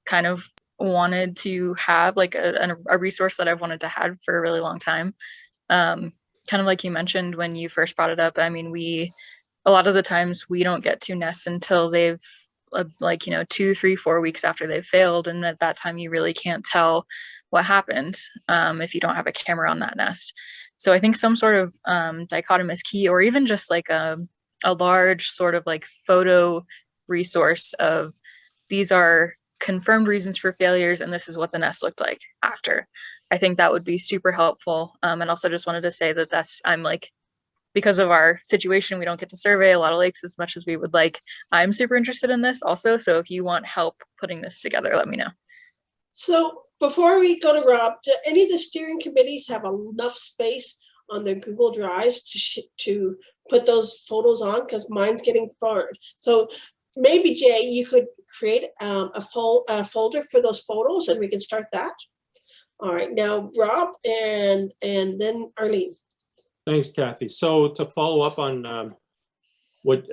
S10: kind of wanted to have, like a resource that I've wanted to have for a really long time. Kind of like you mentioned when you first brought it up. I mean, a lot of the times we don't get to nests until they've 2, 3, 4 weeks after they've failed, and at that time you really can't tell what happened if you don't have a camera on that nest. So I think some sort of dichotomous key, or even just like a large sort of like photo resource of these are confirmed reasons for failures and this is what the nest looked like after. I think that would be super helpful. And also just wanted to say that I'm like, because of our situation, we don't get to survey a lot of lakes as much as we would like. I'm super interested in this also. So if you want help putting this together, let me know.
S1: So before we go to Rob, do any of the steering committees have enough space on their Google Drives to put those photos on? Because mine's getting forward. So maybe, Jay, you could create a folder for those photos and we can start that. All right, now Rob and then Arlene. Thanks,
S2: Kathy. So to follow up on what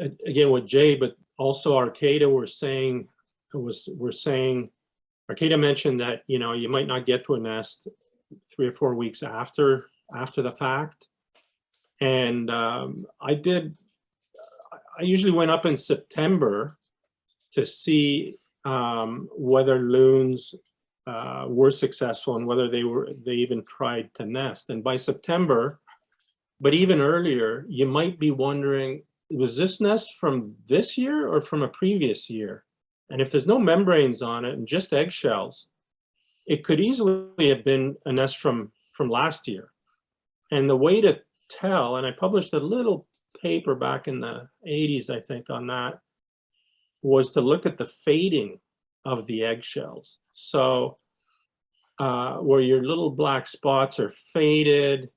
S2: Jay, but also Arcata were saying, Arcata mentioned that, you might not get to a nest 3 or 4 weeks after the fact. And I usually went up in September to see whether loons were successful and whether they even tried to nest. And by September, but even earlier, you might be wondering, was this nest from this year or from a previous year? And if there's no membranes on it and just eggshells, it could easily have been a nest from last year. And the way to tell, and I published a little paper back in the 80s, I think, on that, was to look at the fading of the eggshells. So where your little black spots are faded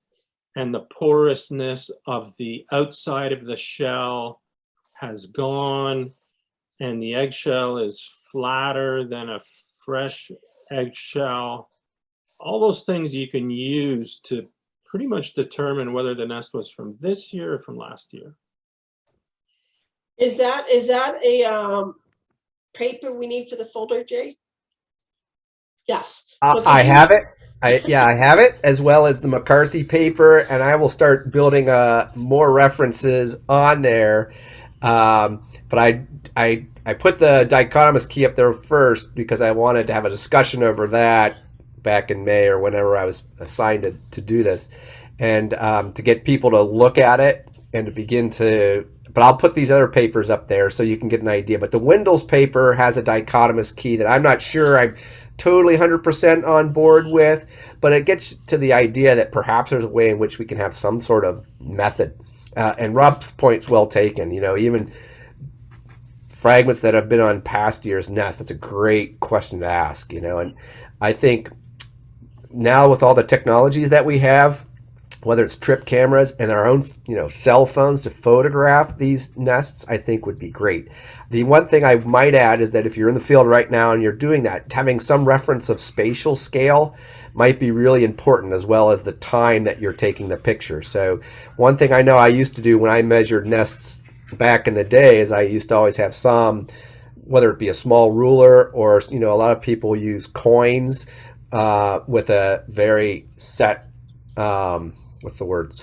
S2: and the porousness of the outside of the shell has gone, and the eggshell is flatter than a fresh eggshell. All those things you can use to pretty much determine whether the nest was from this year or from last year.
S1: Is that a paper we need for the folder, Jay? Yes. So
S5: I have it. I have it, as well as the McCarthy paper, and I will start building more references on there. But I put the dichotomous key up there first because I wanted to have a discussion over that back in May or whenever I was assigned to do this, and to get people to look at it and to begin to. But I'll put these other papers up there so you can get an idea. But the Windows paper has a dichotomous key that I'm not sure I'm totally 100% on board with, but it gets to the idea that perhaps there's a way in which we can have some sort of method. And Rob's point's well taken. You know, even fragments that have been on past year's nests, that's a great question to ask, you know. And I think now with all the technologies that we have, whether it's trip cameras and our own, you know, cell phones to photograph these nests, I think would be great. The one thing I might add is that if you're in the field right now and you're doing that, having some reference of spatial scale might be really important, as well as the time that you're taking the picture. So one thing I know I used to do when I measured nests back in the day is I used to always have some, whether it be a small ruler or, you know, a lot of people use coins with a very set what's the word?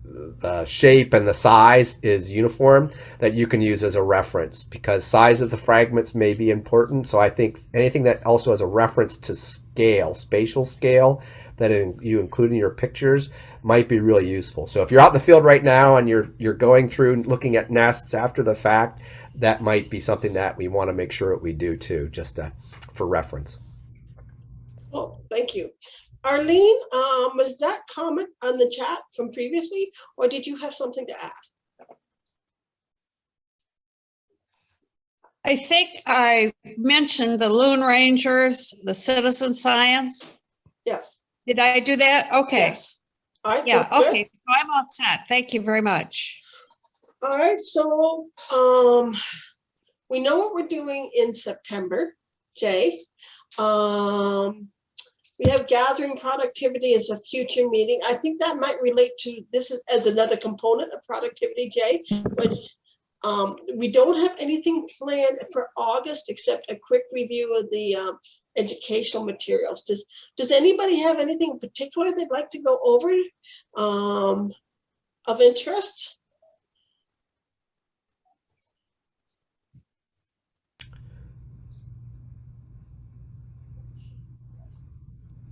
S5: The shape and the size is uniform, that you can use as a reference, because size of the fragments may be important. So I think anything that also has a reference to scale, spatial scale, that you include in your pictures might be really useful. So if you're out in the field right now and you're going through looking at nests after the fact, that might be something that we want to make sure that we do too, just for reference.
S1: Oh, thank you. Arlene, was that comment on the chat from previously, or did you have something to add?
S8: I think I mentioned the Loon Rangers, the citizen science.
S1: Yes.
S8: Did I do that? Okay.
S1: Yes. All right.
S8: Yeah.
S1: Good.
S8: Okay. So I'm all set. Thank you very much.
S1: All right. So we know what we're doing in September, Jay. We have gathering productivity as a future meeting. I think that might relate to this as another component of productivity, Jay. But we don't have anything planned for August except a quick review of the educational materials. Does anybody have anything in particular they'd like to go over of interest?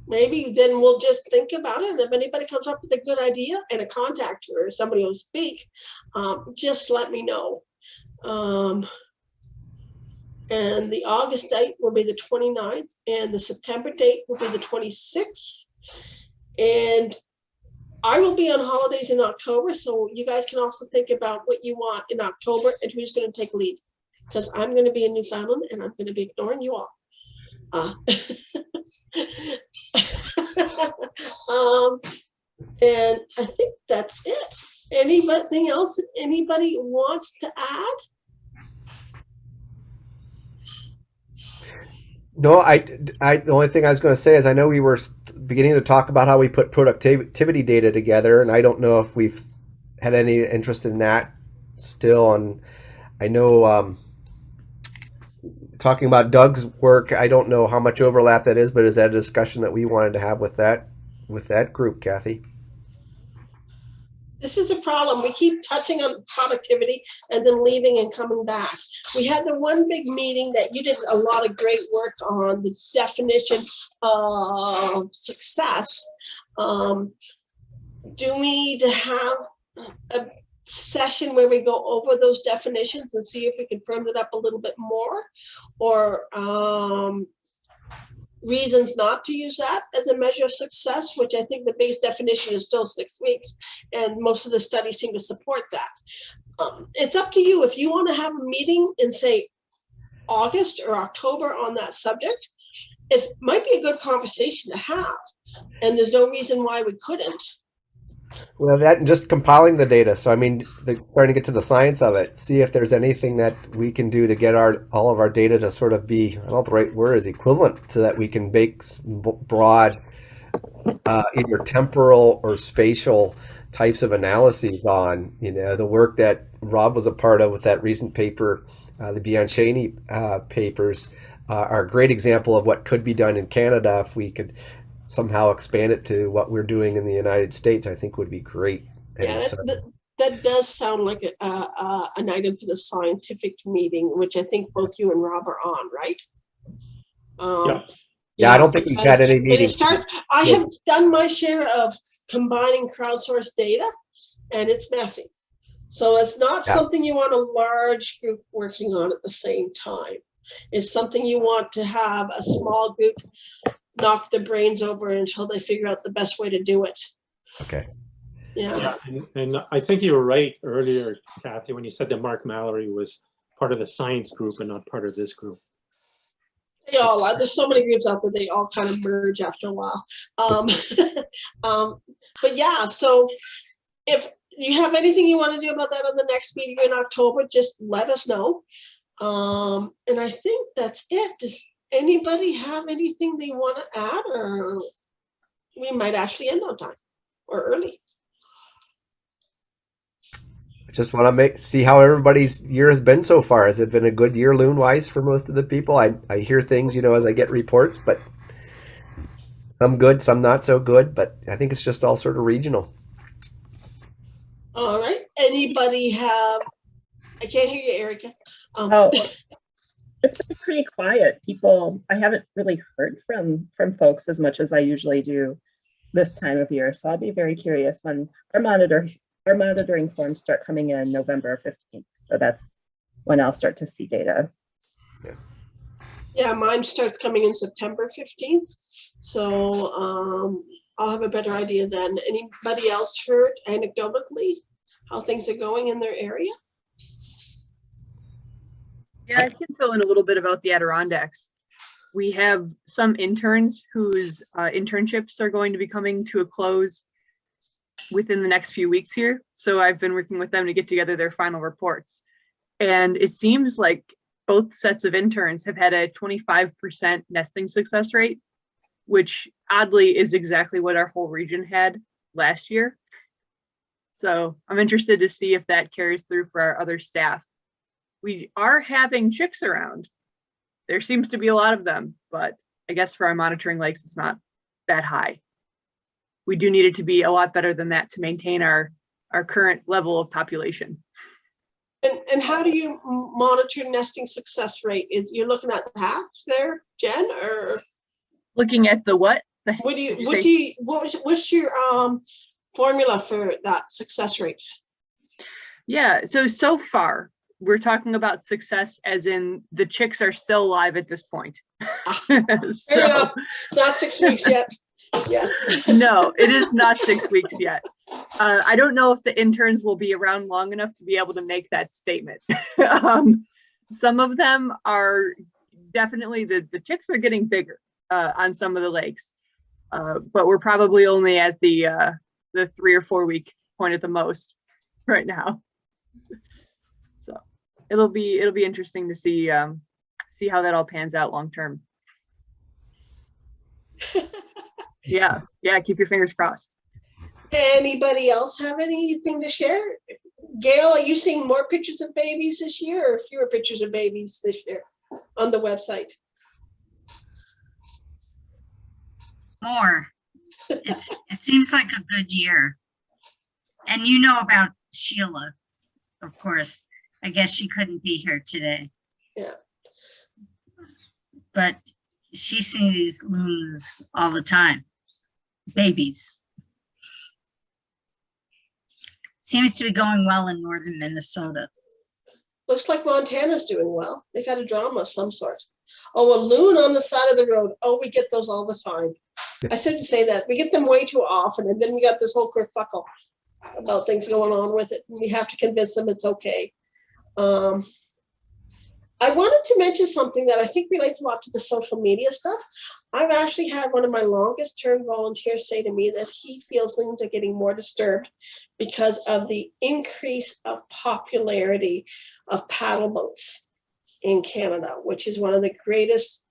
S1: Maybe then we'll just think about it. And if anybody comes up with a good idea and a contact or somebody will speak, just let me know. And the August date will be the 29th, and the September date will be the 26th. And I will be on holidays in October, so you guys can also think about what you want in October and who's going to take lead. Because I'm going to be in Newfoundland and I'm going to be ignoring you all. And I think that's it. Anything else that anybody wants to add?
S5: No, the only thing I was going to say is I know we were beginning to talk about how we put productivity data together, and I don't know if we've had any interest in that still. And I know talking about Doug's work, I don't know how much overlap that is, but is that a discussion that we wanted to have with that group, Kathy?
S1: This is the problem. We keep touching on productivity and then leaving and coming back. We had the one big meeting that you did a lot of great work on, the definition of success. Do we need to have a session where we go over those definitions and see if we can firm it up a little bit more, or reasons not to use that as a measure of success, which I think the base definition is still 6 weeks, and most of the studies seem to support that. It's up to you. If you want to have a meeting in, say, August or October on that subject, it might be a good conversation to have, and there's no reason why we couldn't.
S5: Well, that and just compiling the data. So, I mean, starting to get to the science of it, see if there's anything that we can do to get all of our data to sort of be, I don't know what the right word is, equivalent, so that we can make broad, either temporal or spatial types of analyses on, the work that Rob was a part of with that recent paper, the Bianchini papers, are a great example of what could be done in Canada if we could somehow expand it to what we're doing in the United States. I think would be great.
S1: Yeah, that does sound like an item for the scientific meeting, which I think both you and Rob are on, right?
S5: Yeah, I don't think we've had any meetings.
S1: I have done my share of combining crowdsourced data, and it's messy. So it's not something you want a large group working on at the same time. It's something you want to have a small group knock their brains over until they figure out the best way to do it.
S5: Okay.
S1: Yeah.
S2: And I think you were right earlier, Kathy, when you said that Mark Mallory was part of the science group and not part of this group.
S1: They all are. There's so many groups out there, they all kind of merge after a while. But yeah, so if you have anything you want to do about that on the next meeting in October, just let us know. And I think that's it. Does anybody have anything they want to add, or we might actually end on time or early?
S5: Just want to see how everybody's year has been so far. Has it been a good year loon wise for most of the people? I hear things, as I get reports, but some good, some not so good, but I think it's just all sort of regional.
S1: All right. Anybody have, I can't hear you, Erica.
S3: It's been pretty quiet. I haven't really heard from folks as much as I usually do this time of year. So I'll be very curious when our monitoring forms start coming in November 15th. So that's when I'll start to see data.
S1: Yeah, mine starts coming in September 15th. So I'll have a better idea then. Anybody else heard anecdotally how things are going in their area?
S9: Yeah, I can fill in a little bit about the Adirondacks. We have some interns whose internships are going to be coming to a close within the next few weeks here. So I've been working with them to get together their final reports. And it seems like both sets of interns have had a 25% nesting success rate, which oddly is exactly what our whole region had last year. So I'm interested to see if that carries through for our other staff. We are having chicks around. There seems to be a lot of them, but I guess for our monitoring lakes, it's not that high. We do need it to be a lot better than that to maintain our current level of population.
S1: And how do you monitor nesting success rate? You're looking at the hatch there, Jen, or
S9: looking at the what?
S1: What's your formula for that success rate?
S9: Yeah, so far we're talking about success as in the chicks are still alive at this point.
S1: So, not 6 weeks yet. Yes.
S9: No, it is not 6 weeks yet. I don't know if the interns will be around long enough to be able to make that statement. Some of them are definitely, the chicks are getting bigger on some of the lakes, but we're probably only at the 3 or 4 week point at the most right now. So it'll be interesting to see how that all pans out long term. Yeah, keep your fingers crossed.
S1: Anybody else have anything to share? Gail, are you seeing more pictures of babies this year or fewer pictures of babies this year on the website?
S4: More. It seems like a good year. And you know about Sheila, of course. I guess she couldn't be here today.
S1: Yeah.
S4: But she sees loons all the time. Babies. Seems to be going well in northern Minnesota.
S1: Looks like Montana's doing well. They've had a drama of some sort. Oh, a loon on the side of the road. Oh, we get those all the time. I said to say that. We get them way too often, and then we got this whole kerfuffle about things going on with it. And we have to convince them it's okay. I wanted to mention something that I think relates a lot to the social media stuff. I've actually had one of my longest term volunteers say to me that he feels loons are getting more disturbed because of the increase of popularity of paddle boats in Canada, which is one of the greatest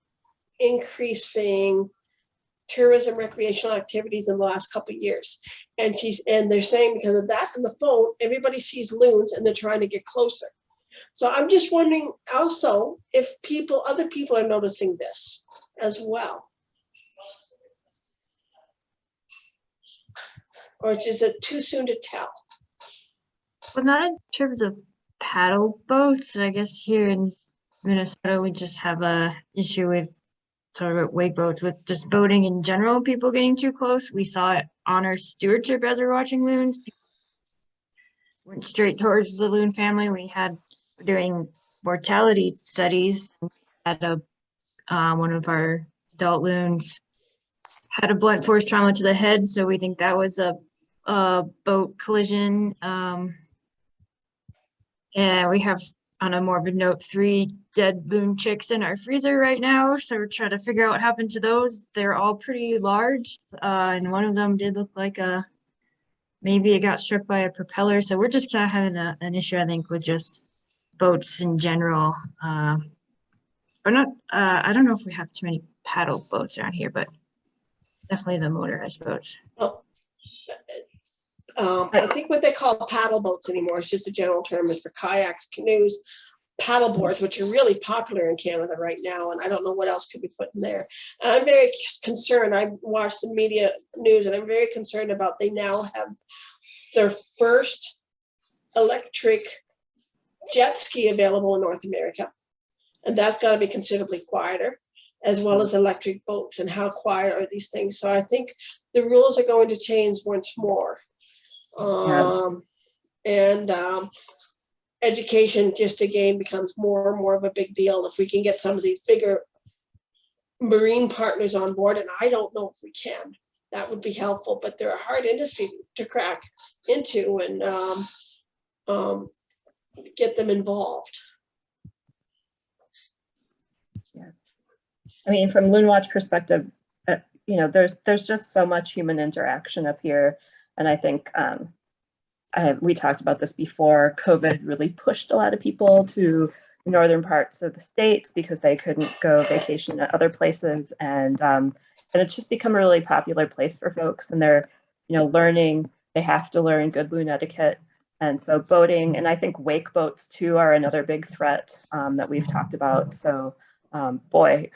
S1: increasing tourism recreational activities in the last couple of years. And they're saying because of that and the phone, everybody sees loons and they're trying to get closer. So I'm just wondering also if other people are noticing this as well. Or is it too soon to tell?
S7: Well, not in terms of paddle boats. I guess here in Minnesota, we just have a issue with sort of wake boats, with just boating in general, people getting too close. We saw it on our stewardship as we're watching loons. Went straight towards the loon family. We had doing mortality studies at one of our adult loons had a blunt force trauma to the head, so we think that was a boat collision. And we have, on a morbid note, 3 dead loon chicks in our freezer right now, so we're trying to figure out what happened to those. They're all pretty large, and one of them did look like maybe it got struck by a propeller. So we're just kind of having an issue, I think, with just boats in general. Or not, I don't know if we have too many paddle boats around here, but definitely the motorized boats.
S1: I think what they call paddle boats anymore is just a general term is for kayaks, canoes, paddle boards, which are really popular in Canada right now. And I don't know what else could be put in there. And I'm very concerned. I watched the media news and I'm very concerned about they now have their first electric jet ski available in North America. And that's got to be considerably quieter, as well as electric boats. And how quiet are these things? So I think the rules are going to change once more. Education just again becomes more and more of a big deal if we can get some of these bigger marine partners on board, and I don't know if we can. That would be helpful, but they're a hard industry to crack into and get them involved.
S3: Yeah, I mean, from Loon Watch perspective, there's just so much human interaction up here, and I think we talked about this before. COVID really pushed a lot of people to northern parts of the states because they couldn't go vacation at other places, and it's just become a really popular place for folks. And they're, learning. They have to learn good loon etiquette, and so boating, and I think wake boats too are another big threat that we've talked about. So, boy,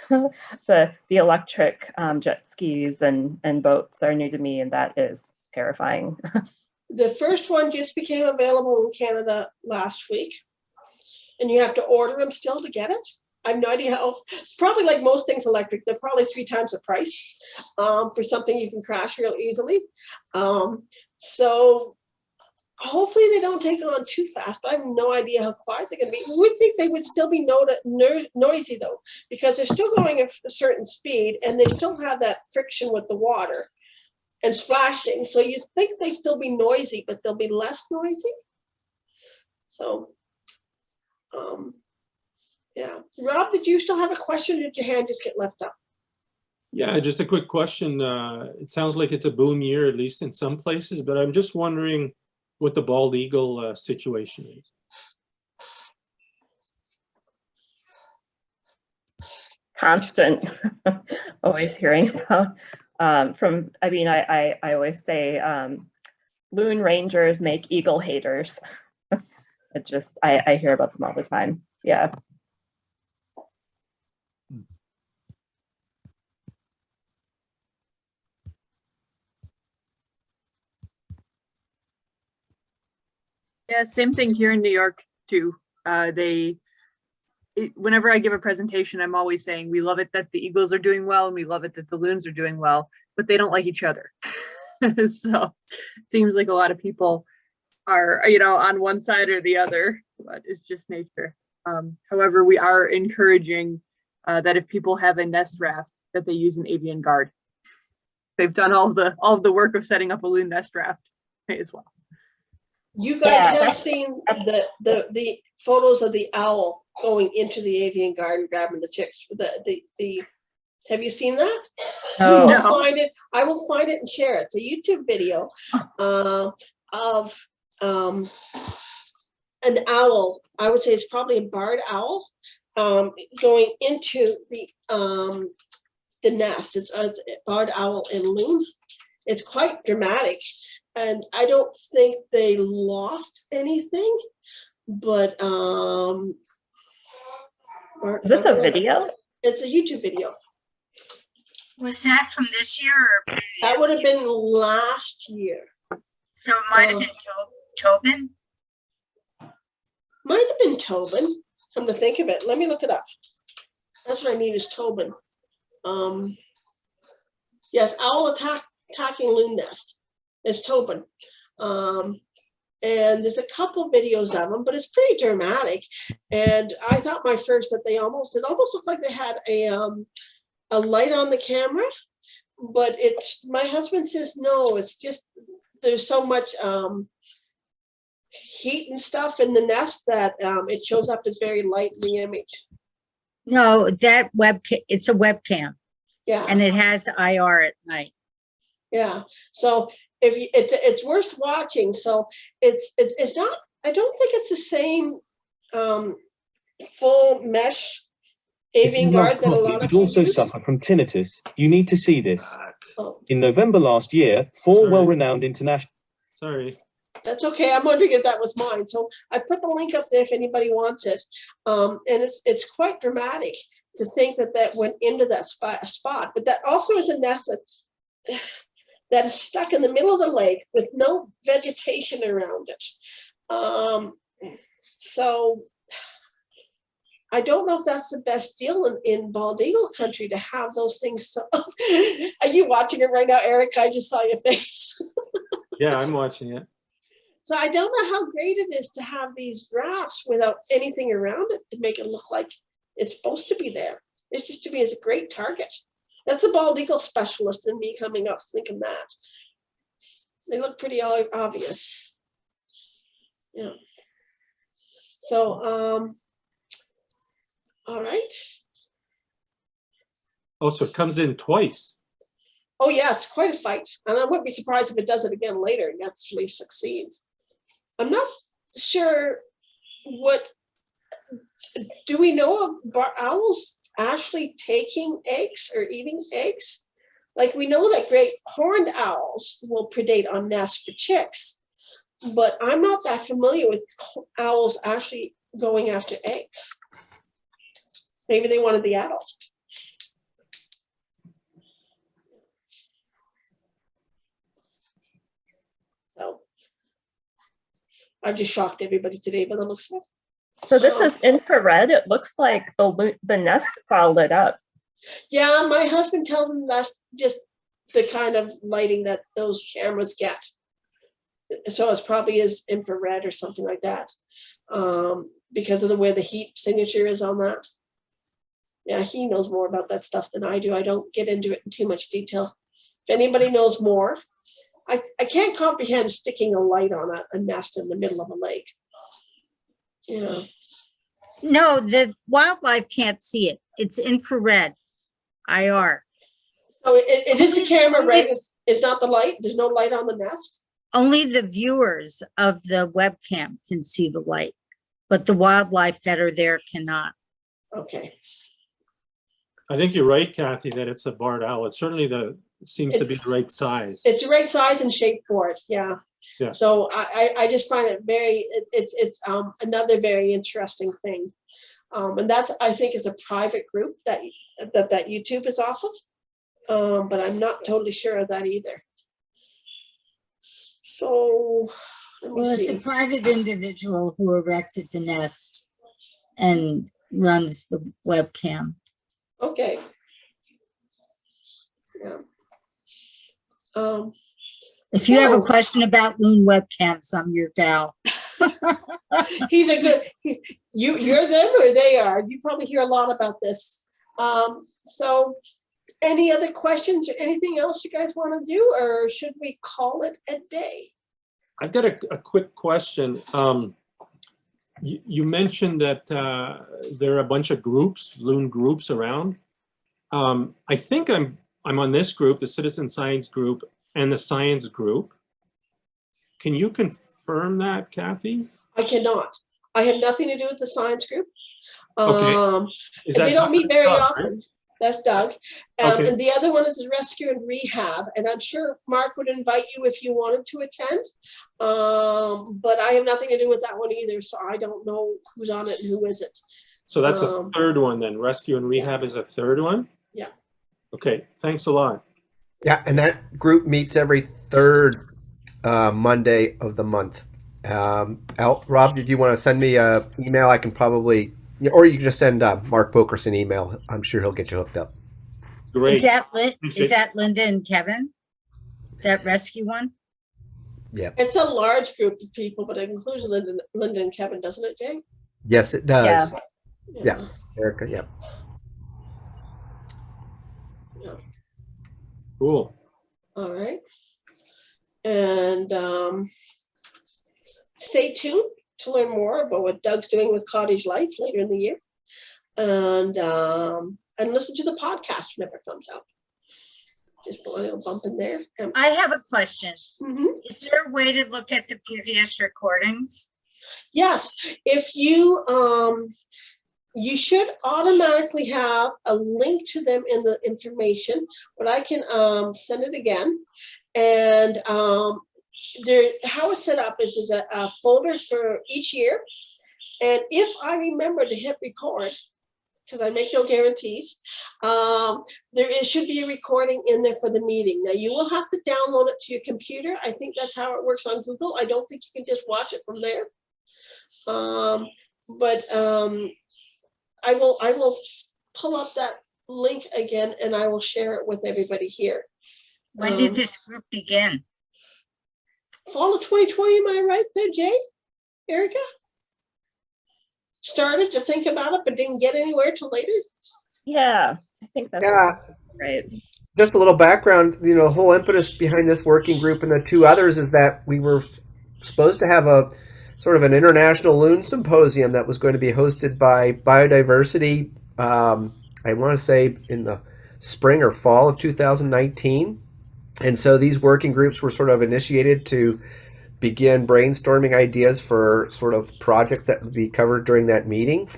S3: the electric jet skis and boats are new to me, and that is terrifying.
S1: The first one just became available in Canada last week, and you have to order them still to get it. I have no idea how. Probably like most things electric, they're probably 3 times the price for something you can crash real easily. So hopefully they don't take it on too fast, but I have no idea how quiet they're going to be. We would think they would still be noisy though, because they're still going at a certain speed and they still have that friction with the water and splashing. So you think they still be noisy, but they'll be less noisy. So, yeah. Rob, did you still have a question, or did your hand just get left up?
S2: Yeah, just a quick question. It sounds like it's a boom year, at least in some places, but I'm just wondering what the bald eagle situation is.
S3: Constant, always hearing about. I always say loon rangers make eagle haters. I hear about them all the time. Yeah.
S9: Yeah, same thing here in New York too. Whenever I give a presentation, I'm always saying we love it that the eagles are doing well and we love it that the loons are doing well, but they don't like each other. So it seems like a lot of people are, on one side or the other, but it's just nature. However, we are encouraging that if people have a nest raft, that they use an avian guard. They've done all of the work of setting up a loon nest raft as well.
S1: You guys have seen the photos of the owl going into the avian garden, grabbing the chicks. Have you seen that?
S3: No.
S1: I will find it and share it. It's a YouTube video of an owl. I would say it's probably a barred owl going into the nest. It's a barred owl in Loon. It's quite dramatic, and I don't think they lost anything. But
S3: Is this a video?
S1: It's a YouTube video.
S4: Was that from this year or previous?
S1: That would have
S4: year?
S1: been last year.
S4: So it might have been Tobin?
S1: Might have been Tobin. Come to think of it, let me look it up. That's what I need is Tobin. Yes, owl attacking loon nest. It's Tobin. And there's a couple videos of them, but it's pretty dramatic. And I thought my first that it almost looked like they had a light on the camera, but my husband says no, it's just there's so much heat and stuff in the nest that it shows up as very light in the image.
S4: No, that it's a webcam.
S1: Yeah.
S4: And it has IR at night.
S1: Yeah. So it's worth watching. So it's not, I don't think it's the same full mesh avian guard that a lot of
S11: you also
S1: use.
S11: suffer from tinnitus. You need to see this.
S1: Oh,
S11: In November last year, four
S2: Sorry.
S11: well-renowned international...
S2: Sorry.
S1: that's okay. I'm wondering if that was mine. So I put the link up there if anybody wants it. And it's quite dramatic to think that went into that spot. But that also is a nest that is stuck in the middle of the lake with no vegetation around it. So I don't know if that's the best deal in bald eagle country to have those things. So are you watching it right now, Eric? I just saw your face.
S2: Yeah, I'm watching it.
S1: So I don't know how great it is to have these drafts without anything around it to make it look like it's supposed to be there. It's just to me is a great target. That's a bald eagle specialist in me coming up thinking that. They look pretty obvious. Yeah. So, all right.
S2: Oh, so it comes in twice.
S1: Oh yeah, it's quite a fight. And I wouldn't be surprised if it does it again later and actually succeeds. I'm not sure do we know of owls actually taking eggs or eating eggs? Like we know that great horned owls will predate on nests for chicks, but I'm not that familiar with owls actually going after eggs. Maybe they wanted the adult. So I've just shocked everybody today by the looks of it.
S3: So this is infrared. It looks like the nest is all lit up.
S1: Yeah, my husband tells me that's just the kind of lighting that those cameras get. So it's probably is infrared or something like that, because of the way the heat signature is on that. Yeah, he knows more about that stuff than I do. I don't get into it in too much detail. If anybody knows more, I can't comprehend sticking a light on a nest in the middle of a lake. Yeah.
S4: No, the wildlife can't see it. It's infrared, IR.
S1: So it is a camera, right? It's not the light. There's no light on the nest.
S4: Only the viewers of the webcam can see the light, but the wildlife that are there cannot.
S1: Okay.
S2: I think you're right, Kathy, that it's a barred owl. It certainly seems to be the right size.
S1: It's the right size and shape for it. Yeah.
S2: Yeah.
S1: So I just find it it's another very interesting thing. And that's, I think, is a private group that YouTube is off of. But I'm not totally sure of that either. So let me
S4: Well,
S1: see.
S4: it's a private individual who erected the nest and runs the webcam.
S1: Okay. Yeah.
S4: If you have a question about Loon webcams, I'm your gal.
S1: He's a good, you're them or they are. You probably hear a lot about this. So any other questions or anything else you guys want to do, or should we call it a day?
S2: I've got a quick question. you mentioned that there are a bunch of groups, Loon groups around. I think I'm on this group, the Citizen Science group and the Science group. Can you confirm that, Kathy?
S1: I cannot. I have nothing to do with the science group.
S2: Okay. Is that
S1: They don't meet very
S2: Doug,
S1: often.
S2: right?
S1: That's Doug.
S2: Okay.
S1: And the other one is the rescue and rehab. And I'm sure Mark would invite you if you wanted to attend. But I have nothing to do with that one either. So I don't know who's on it and who isn't.
S2: So that's a third one then. Rescue and rehab is a third one?
S1: Yeah.
S2: Okay, thanks a lot.
S5: Yeah, and that group meets every third Monday of the month. Rob, did you want to send me an email? I can probably, or you can just send Mark Bokerson an email. I'm sure he'll get you hooked up.
S2: Great.
S4: Is that Linda and Kevin? That rescue one?
S5: Yeah.
S1: It's a large group of people, but it includes Linda and Kevin, doesn't it, Jay?
S5: Yes, it does.
S3: Yeah.
S5: Yeah. Erica, yep.
S1: Yeah.
S2: Cool.
S1: All right. And stay tuned to learn more about what Doug's doing with Cottage Life later in the year. And listen to the podcast whenever it comes out. Just put a little bump in there.
S4: I have a question.
S1: Mm-hmm.
S4: Is there a way to look at the previous recordings?
S1: Yes, if you you should automatically have a link to them in the information, but I can send it again. And how it's set up is there's a folder for each year. And if I remember to hit record, because I make no guarantees, should be a recording in there for the meeting. Now you will have to download it to your computer. I think that's how it works on Google. I don't think you can just watch it from there. I will pull up that link again and I will share it with everybody here.
S4: When did this group begin?
S1: Fall of 2020, am I right there, Jay? Erica? Started to think about it, but didn't get anywhere till later?
S3: Yeah, I think that's right.
S5: Just a little background, the whole impetus behind this working group and the two others is that we were supposed to have a sort of an international loon symposium that was going to be hosted by Biodiversity, I want to say in the spring or fall of 2019. And so these working groups were sort of initiated to begin brainstorming ideas for sort of projects that would be covered during that meeting.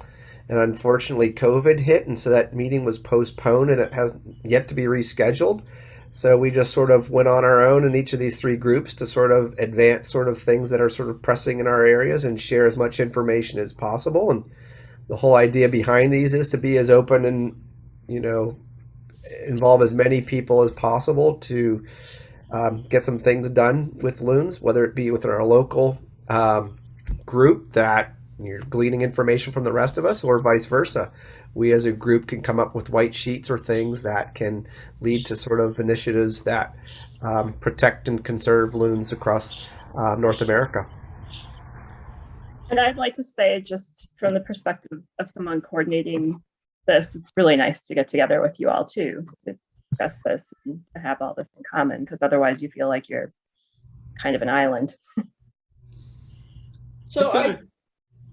S5: And unfortunately, COVID hit, and so that meeting was postponed and it has yet to be rescheduled. So we just sort of went on our own in each of these three groups to sort of advance sort of things that are sort of pressing in our areas and share as much information as possible. And the whole idea behind these is to be as open and, involve as many people as possible to get some things done with loons, whether it be within our local group that you're gleaning information from the rest of us or vice versa. We as a group can come up with white sheets or things that can lead to sort of initiatives that protect and conserve loons across North America.
S3: And I'd like to say, just from the perspective of someone coordinating this, it's really nice to get together with you all too, to discuss this and to have all this in common, because otherwise you feel like you're kind of an island.
S1: So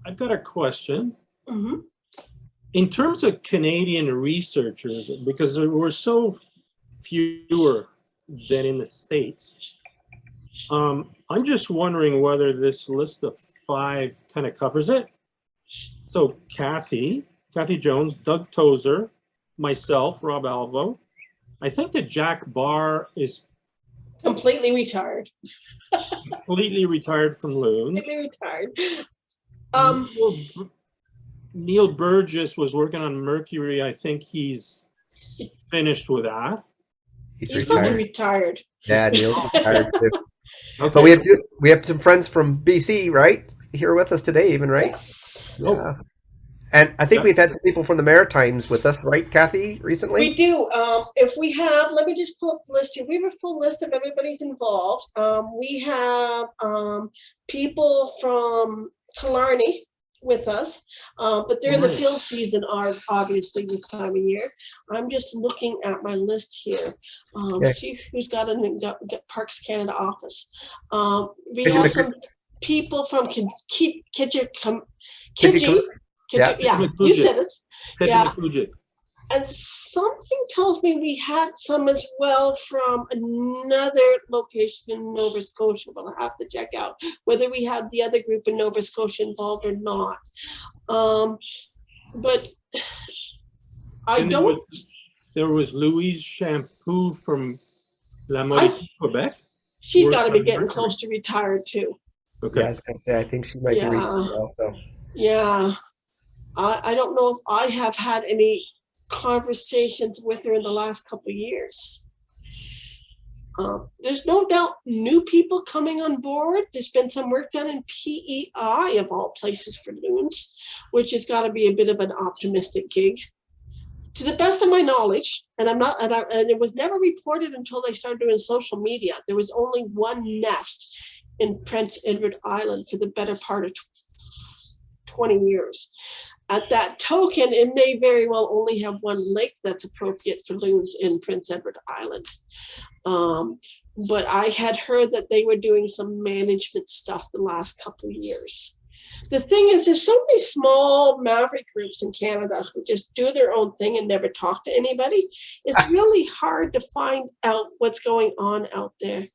S2: I've got a question.
S1: Mm-hmm.
S2: In terms of Canadian researchers, because there were so fewer than in the States, I'm just wondering whether this list of 5 kind of covers it. So Kathy Jones, Doug Tozer, myself, Rob Alvo. I think that Jack Barr is
S1: completely retired.
S2: Completely retired from Loon.
S1: Completely retired.
S2: Neil Burgess was working on Mercury. I think he's finished with that.
S1: He's probably retired.
S5: Yeah, Neil's retired too.
S2: Okay.
S5: But we have some friends from BC, right? Here with us today, even, right?
S1: Yes.
S5: Yeah. Oh. And I think we've had some people from the Maritimes with us, right, Kathy, recently?
S1: We do. If we have, let me just pull up the list here. We have a full list of everybody's involved. We have people from Killarney with us, but they're in the field season, obviously, this time of year. I'm just looking at my list here. See who's got Parks Canada office. We have some. people from Kijiji,
S5: Yeah.
S1: yeah, you said it. Yeah.
S2: Kejimkujik.
S1: And something tells me we had some as well from another location in Nova Scotia. We'll have to check out whether we had the other group in Nova Scotia involved or not. But I
S2: And
S1: don't.
S2: there was Louise Shampoo from La Mauricie, Quebec.
S1: She's got to be getting close to retired too.
S2: Okay.
S5: Yeah, I was gonna say, I think she might be reading also.
S1: Yeah. I don't know if I have had any conversations with her in the last couple of years. There's no doubt new people coming on board. There's been some work done in PEI of all places for loons, which has got to be a bit of an optimistic gig. To the best of my knowledge, and it was never reported until they started doing social media. There was only one nest in Prince Edward Island for the better part of 20 years. At that token, it may very well only have one lake that's appropriate for loons in Prince Edward Island. But I had heard that they were doing some management stuff the last couple of years. The thing is, there's so many small maverick groups in Canada who just do their own thing and never talk to anybody. It's really hard to find out what's going on out there.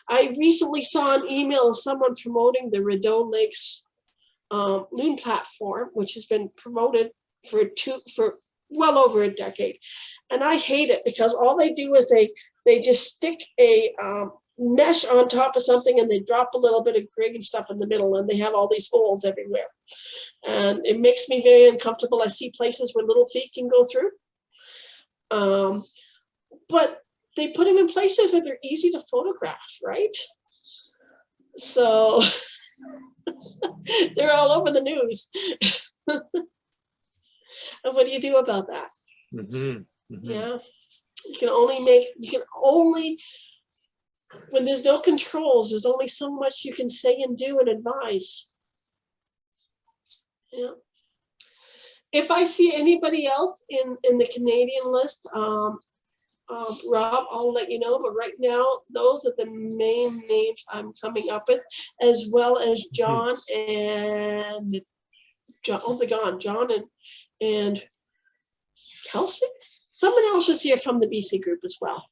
S1: I recently saw an email of someone promoting the Rideau Lakes Loon platform, which has been promoted for well over a decade. And I hate it because all they do is they just stick a mesh on top of something and they drop a little bit of grig and stuff in the middle, and they have all these holes everywhere. And it makes me very uncomfortable. I see places where little feet can go through. But they put them in places where they're easy to photograph, right? So they're all over the news. And what do you do about that?
S2: Mm-hmm. Mm-hmm.
S1: Yeah, you can only, when there's no controls, there's only so much you can say and do and advise. Yeah. If I see anybody else in the Canadian list, Rob, I'll let you know. But right now, those are the main names I'm coming up with, as well as John and Kelsey. Someone else was here from the BC group as well.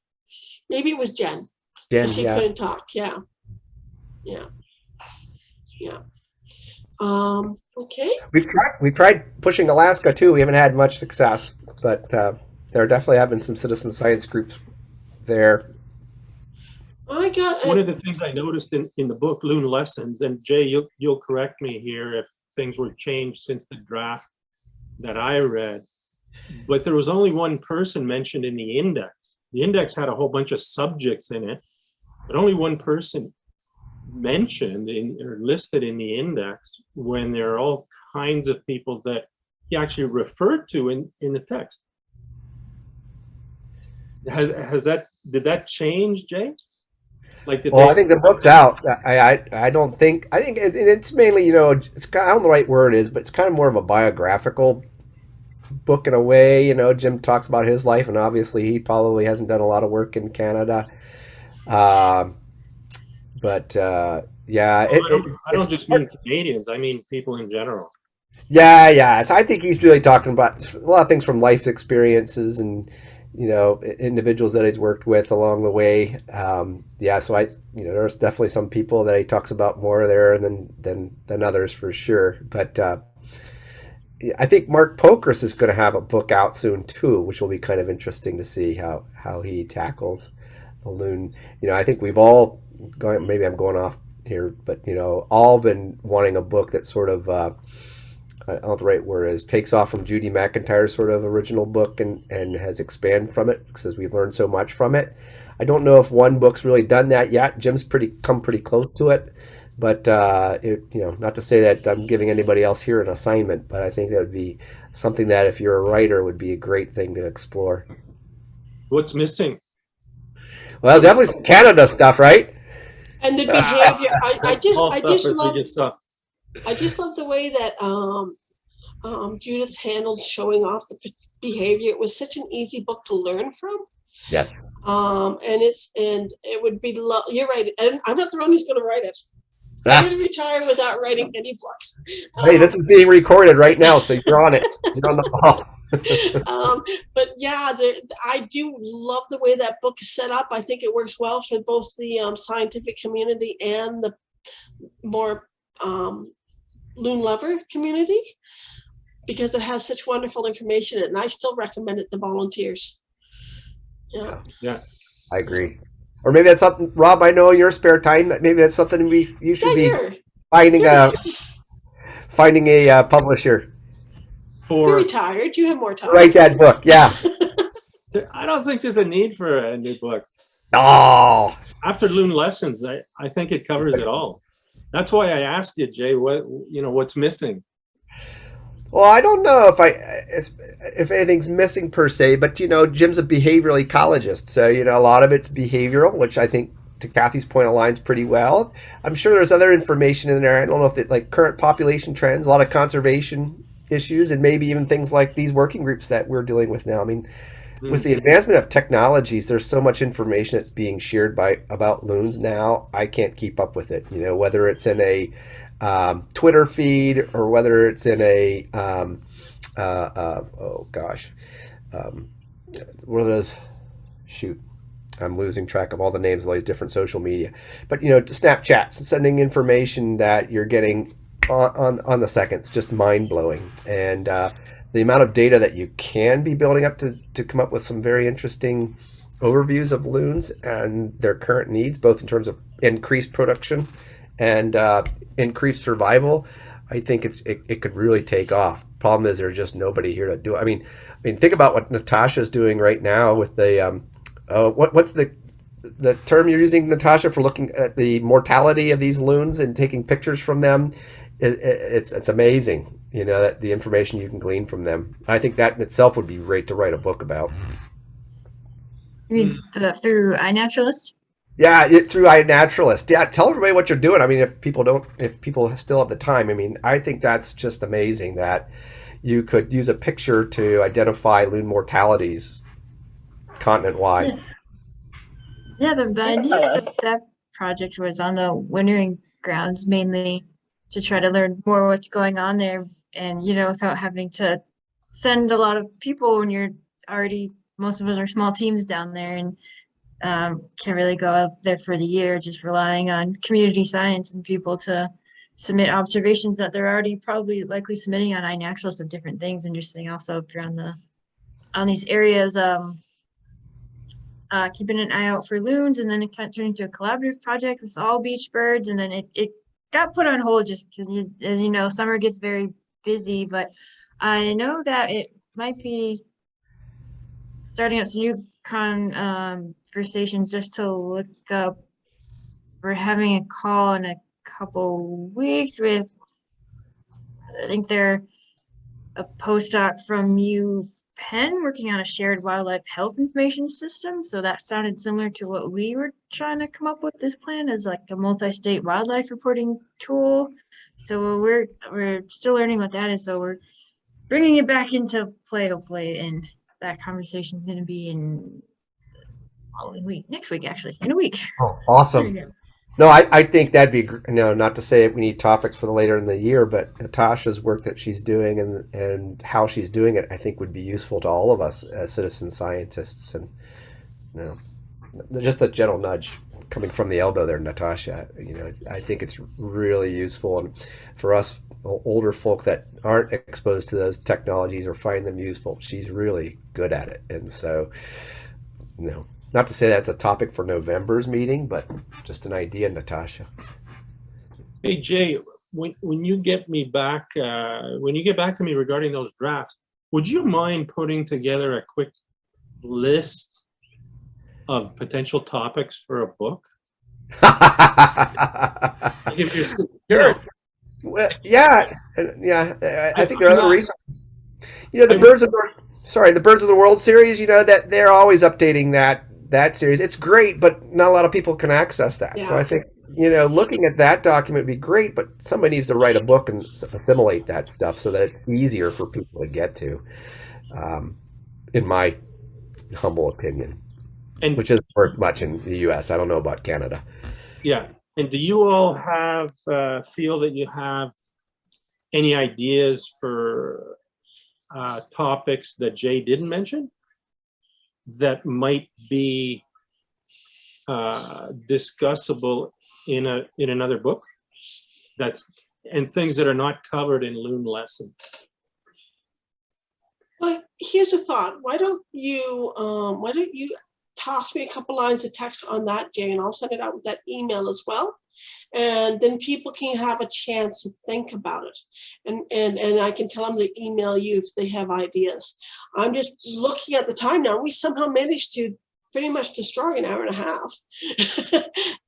S1: Maybe it was Jen. She couldn't talk. Yeah. Okay.
S5: We've tried pushing Alaska too. We haven't had much success, but there definitely have been some citizen science groups there.
S2: One of the things I noticed in the book Loon Lessons, and Jay, you'll correct me here if things were changed since the draft that I read, but there was only one person mentioned in the index. The index had a whole bunch of subjects in it, but only one person mentioned or listed in the index, when there are all kinds of people that he actually referred to in the text. Did that change, Jay? I
S5: think the book's out. I don't think. I think it's mainly, it's kind of, I don't know the right word is, but it's kind of more of a biographical book in a way. Jim talks about his life, and obviously he probably hasn't done a lot of work in Canada. Yeah,
S2: I don't just mean Canadians. I mean people in general.
S5: Yeah. So I think he's really talking about a lot of things from life experiences and individuals that he's worked with along the way. So there's definitely some people that he talks about more there than others for sure. But I think Mark Pokris is going to have a book out soon too, which will be kind of interesting to see how he tackles the loon. I think we've all gone, maybe I'm going off here, but all been wanting a book that sort of I don't know the right word is, takes off from Judy McIntyre's sort of original book and has expanded from it, because we've learned so much from it. I don't know if one book's really done that yet. Jim's come pretty close to it, but not to say that I'm giving anybody else here an assignment, but I think that would be something that if you're a writer would be a great thing to explore.
S2: What's missing?
S5: Well, definitely some Canada stuff, right?
S1: And the behavior. I just love the way that Judith handled showing off the behavior. It was such an easy book to learn from.
S5: Yes.
S1: And it would be you're right. And I'm not the one who's going to write it. I'm going to retire without writing any books.
S5: Hey, this is being recorded right now, so you're on it. You're on the ball.
S1: But yeah, I do love the way that book is set up. I think it works well for both the scientific community and the more loon lover community, because it has such wonderful information in it, and I still recommend it to volunteers.
S2: Yeah.
S5: I agree. Or maybe that's something, Rob, I know in your spare time, that maybe that's something you should be finding a publisher.
S1: You're retired. You have more time.
S5: Write that book. Yeah.
S2: I don't think there's a need for a new book.
S5: Oh.
S2: After Loon Lessons, I think it covers it all. That's why I asked you, Jay, what's missing?
S5: Well, I don't know if anything's missing per se, but Jim's a behavioral ecologist, so a lot of it's behavioral, which I think, to Kathy's point, aligns pretty well. I'm sure there's other information in there. I don't know if like current population trends, a lot of conservation issues, and maybe even things like these working groups that we're dealing with now. I mean, with the advancement of technologies, there's so much information that's being shared about loons now. I can't keep up with it. Whether it's in a Twitter feed or whether it's in a what are those? Shoot, I'm losing track of all the names of all these different social media. But Snapchats, sending information that you're getting on the second, it's just mind blowing. And the amount of data that you can be building up to come up with some very interesting overviews of loons and their current needs, both in terms of increased production and increased survival, I think it could really take off. Problem is, there's just nobody here to do it. I mean, think about what Natasha's doing right now with the what's the term you're using, Natasha, for looking at the mortality of these loons and taking pictures from them. It's amazing, that the information you can glean from them. I think that in itself would be great to write a book about.
S7: You mean through iNaturalist?
S5: Yeah, through iNaturalist. Yeah, tell everybody what you're doing. I mean, if people still have the time, I mean, I think that's just amazing that you could use a picture to identify loon mortalities continent-wide.
S7: Yeah, the idea of that project was on the wintering grounds mainly to try to learn more what's going on there, and without having to send a lot of people when you're already, most of us are small teams down there, and can't really go out there for the year, just relying on community science and people to submit observations that they're already probably likely submitting on iNaturalist of different things. Interesting also if you're on these areas, keeping an eye out for loons, and then it kind of turned into a collaborative project with all beach birds, and then it got put on hold just because, as you know, summer gets very busy. But I know that it might be starting up some new conversations just to look up. We're having a call in a couple weeks with, I think they're a postdoc from UPenn working on a shared wildlife health information system. So that sounded similar to what we were trying to come up with this plan, as like a multi-state wildlife reporting tool. So we're still learning what that is. So we're bringing it back into play, hopefully, and that conversation is going to be next week, actually, in a week.
S5: Oh, awesome. No, I think that'd be, not to say we need topics for the later in the year, but Natasha's work that she's doing and how she's doing it, I think would be useful to all of us as citizen scientists. And, just a gentle nudge coming from the elbow there, Natasha, I think it's really useful. And for us older folk that aren't exposed to those technologies or find them useful, she's really good at it. And so, not to say that's a topic for November's meeting, but just an idea, Natasha.
S2: Hey, Jay, when you get me back, when you get back to me regarding those drafts, would you mind putting together a quick list of potential topics for a book?
S5: Sure. Well, yeah. I think there are other reasons. The Birds of the World series. That they're always updating that series. It's great, but not a lot of people can access that. Yeah. So I think looking at that document would be great, but somebody needs to write a book and assimilate that stuff so that it's easier for people to get to. In my humble opinion, which isn't worth much in the U.S. I don't know about Canada.
S2: Yeah, And do you all have, feel that you have any ideas for topics that Jay didn't mention that might be discussable in another book? And things that are not covered in Loon lesson.
S1: Well, here's a thought. Why don't you toss me a couple lines of text on that, Jay, and I'll send it out with that email as well. And then people can have a chance to think about it. And I can tell them to email you if they have ideas. I'm just looking at the time now. We somehow managed to pretty much destroy an hour and a half.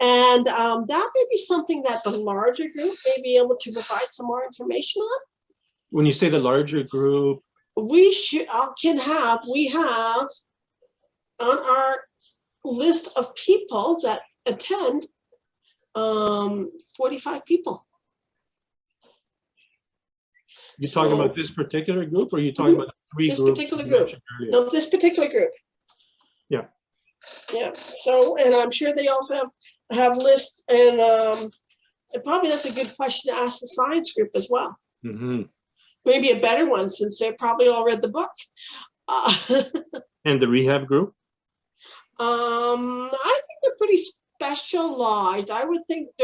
S1: And that may be something that the larger group may be able to provide some more information on.
S2: When you say the larger group,
S1: we have on our list of people that attend 45 people.
S2: you talking about this particular group, or are you talking about three
S1: this
S2: groups?
S1: particular
S2: you
S1: group.
S2: mentioned earlier?
S1: No, this particular group.
S2: Yeah.
S1: Yeah. So, and I'm sure they also have lists, and probably that's a good question to ask the science group as well.
S2: Mm-hmm.
S1: Maybe a better one, since they probably all read the book.
S2: And the rehab group?
S1: I think they're pretty specialized. I would think they're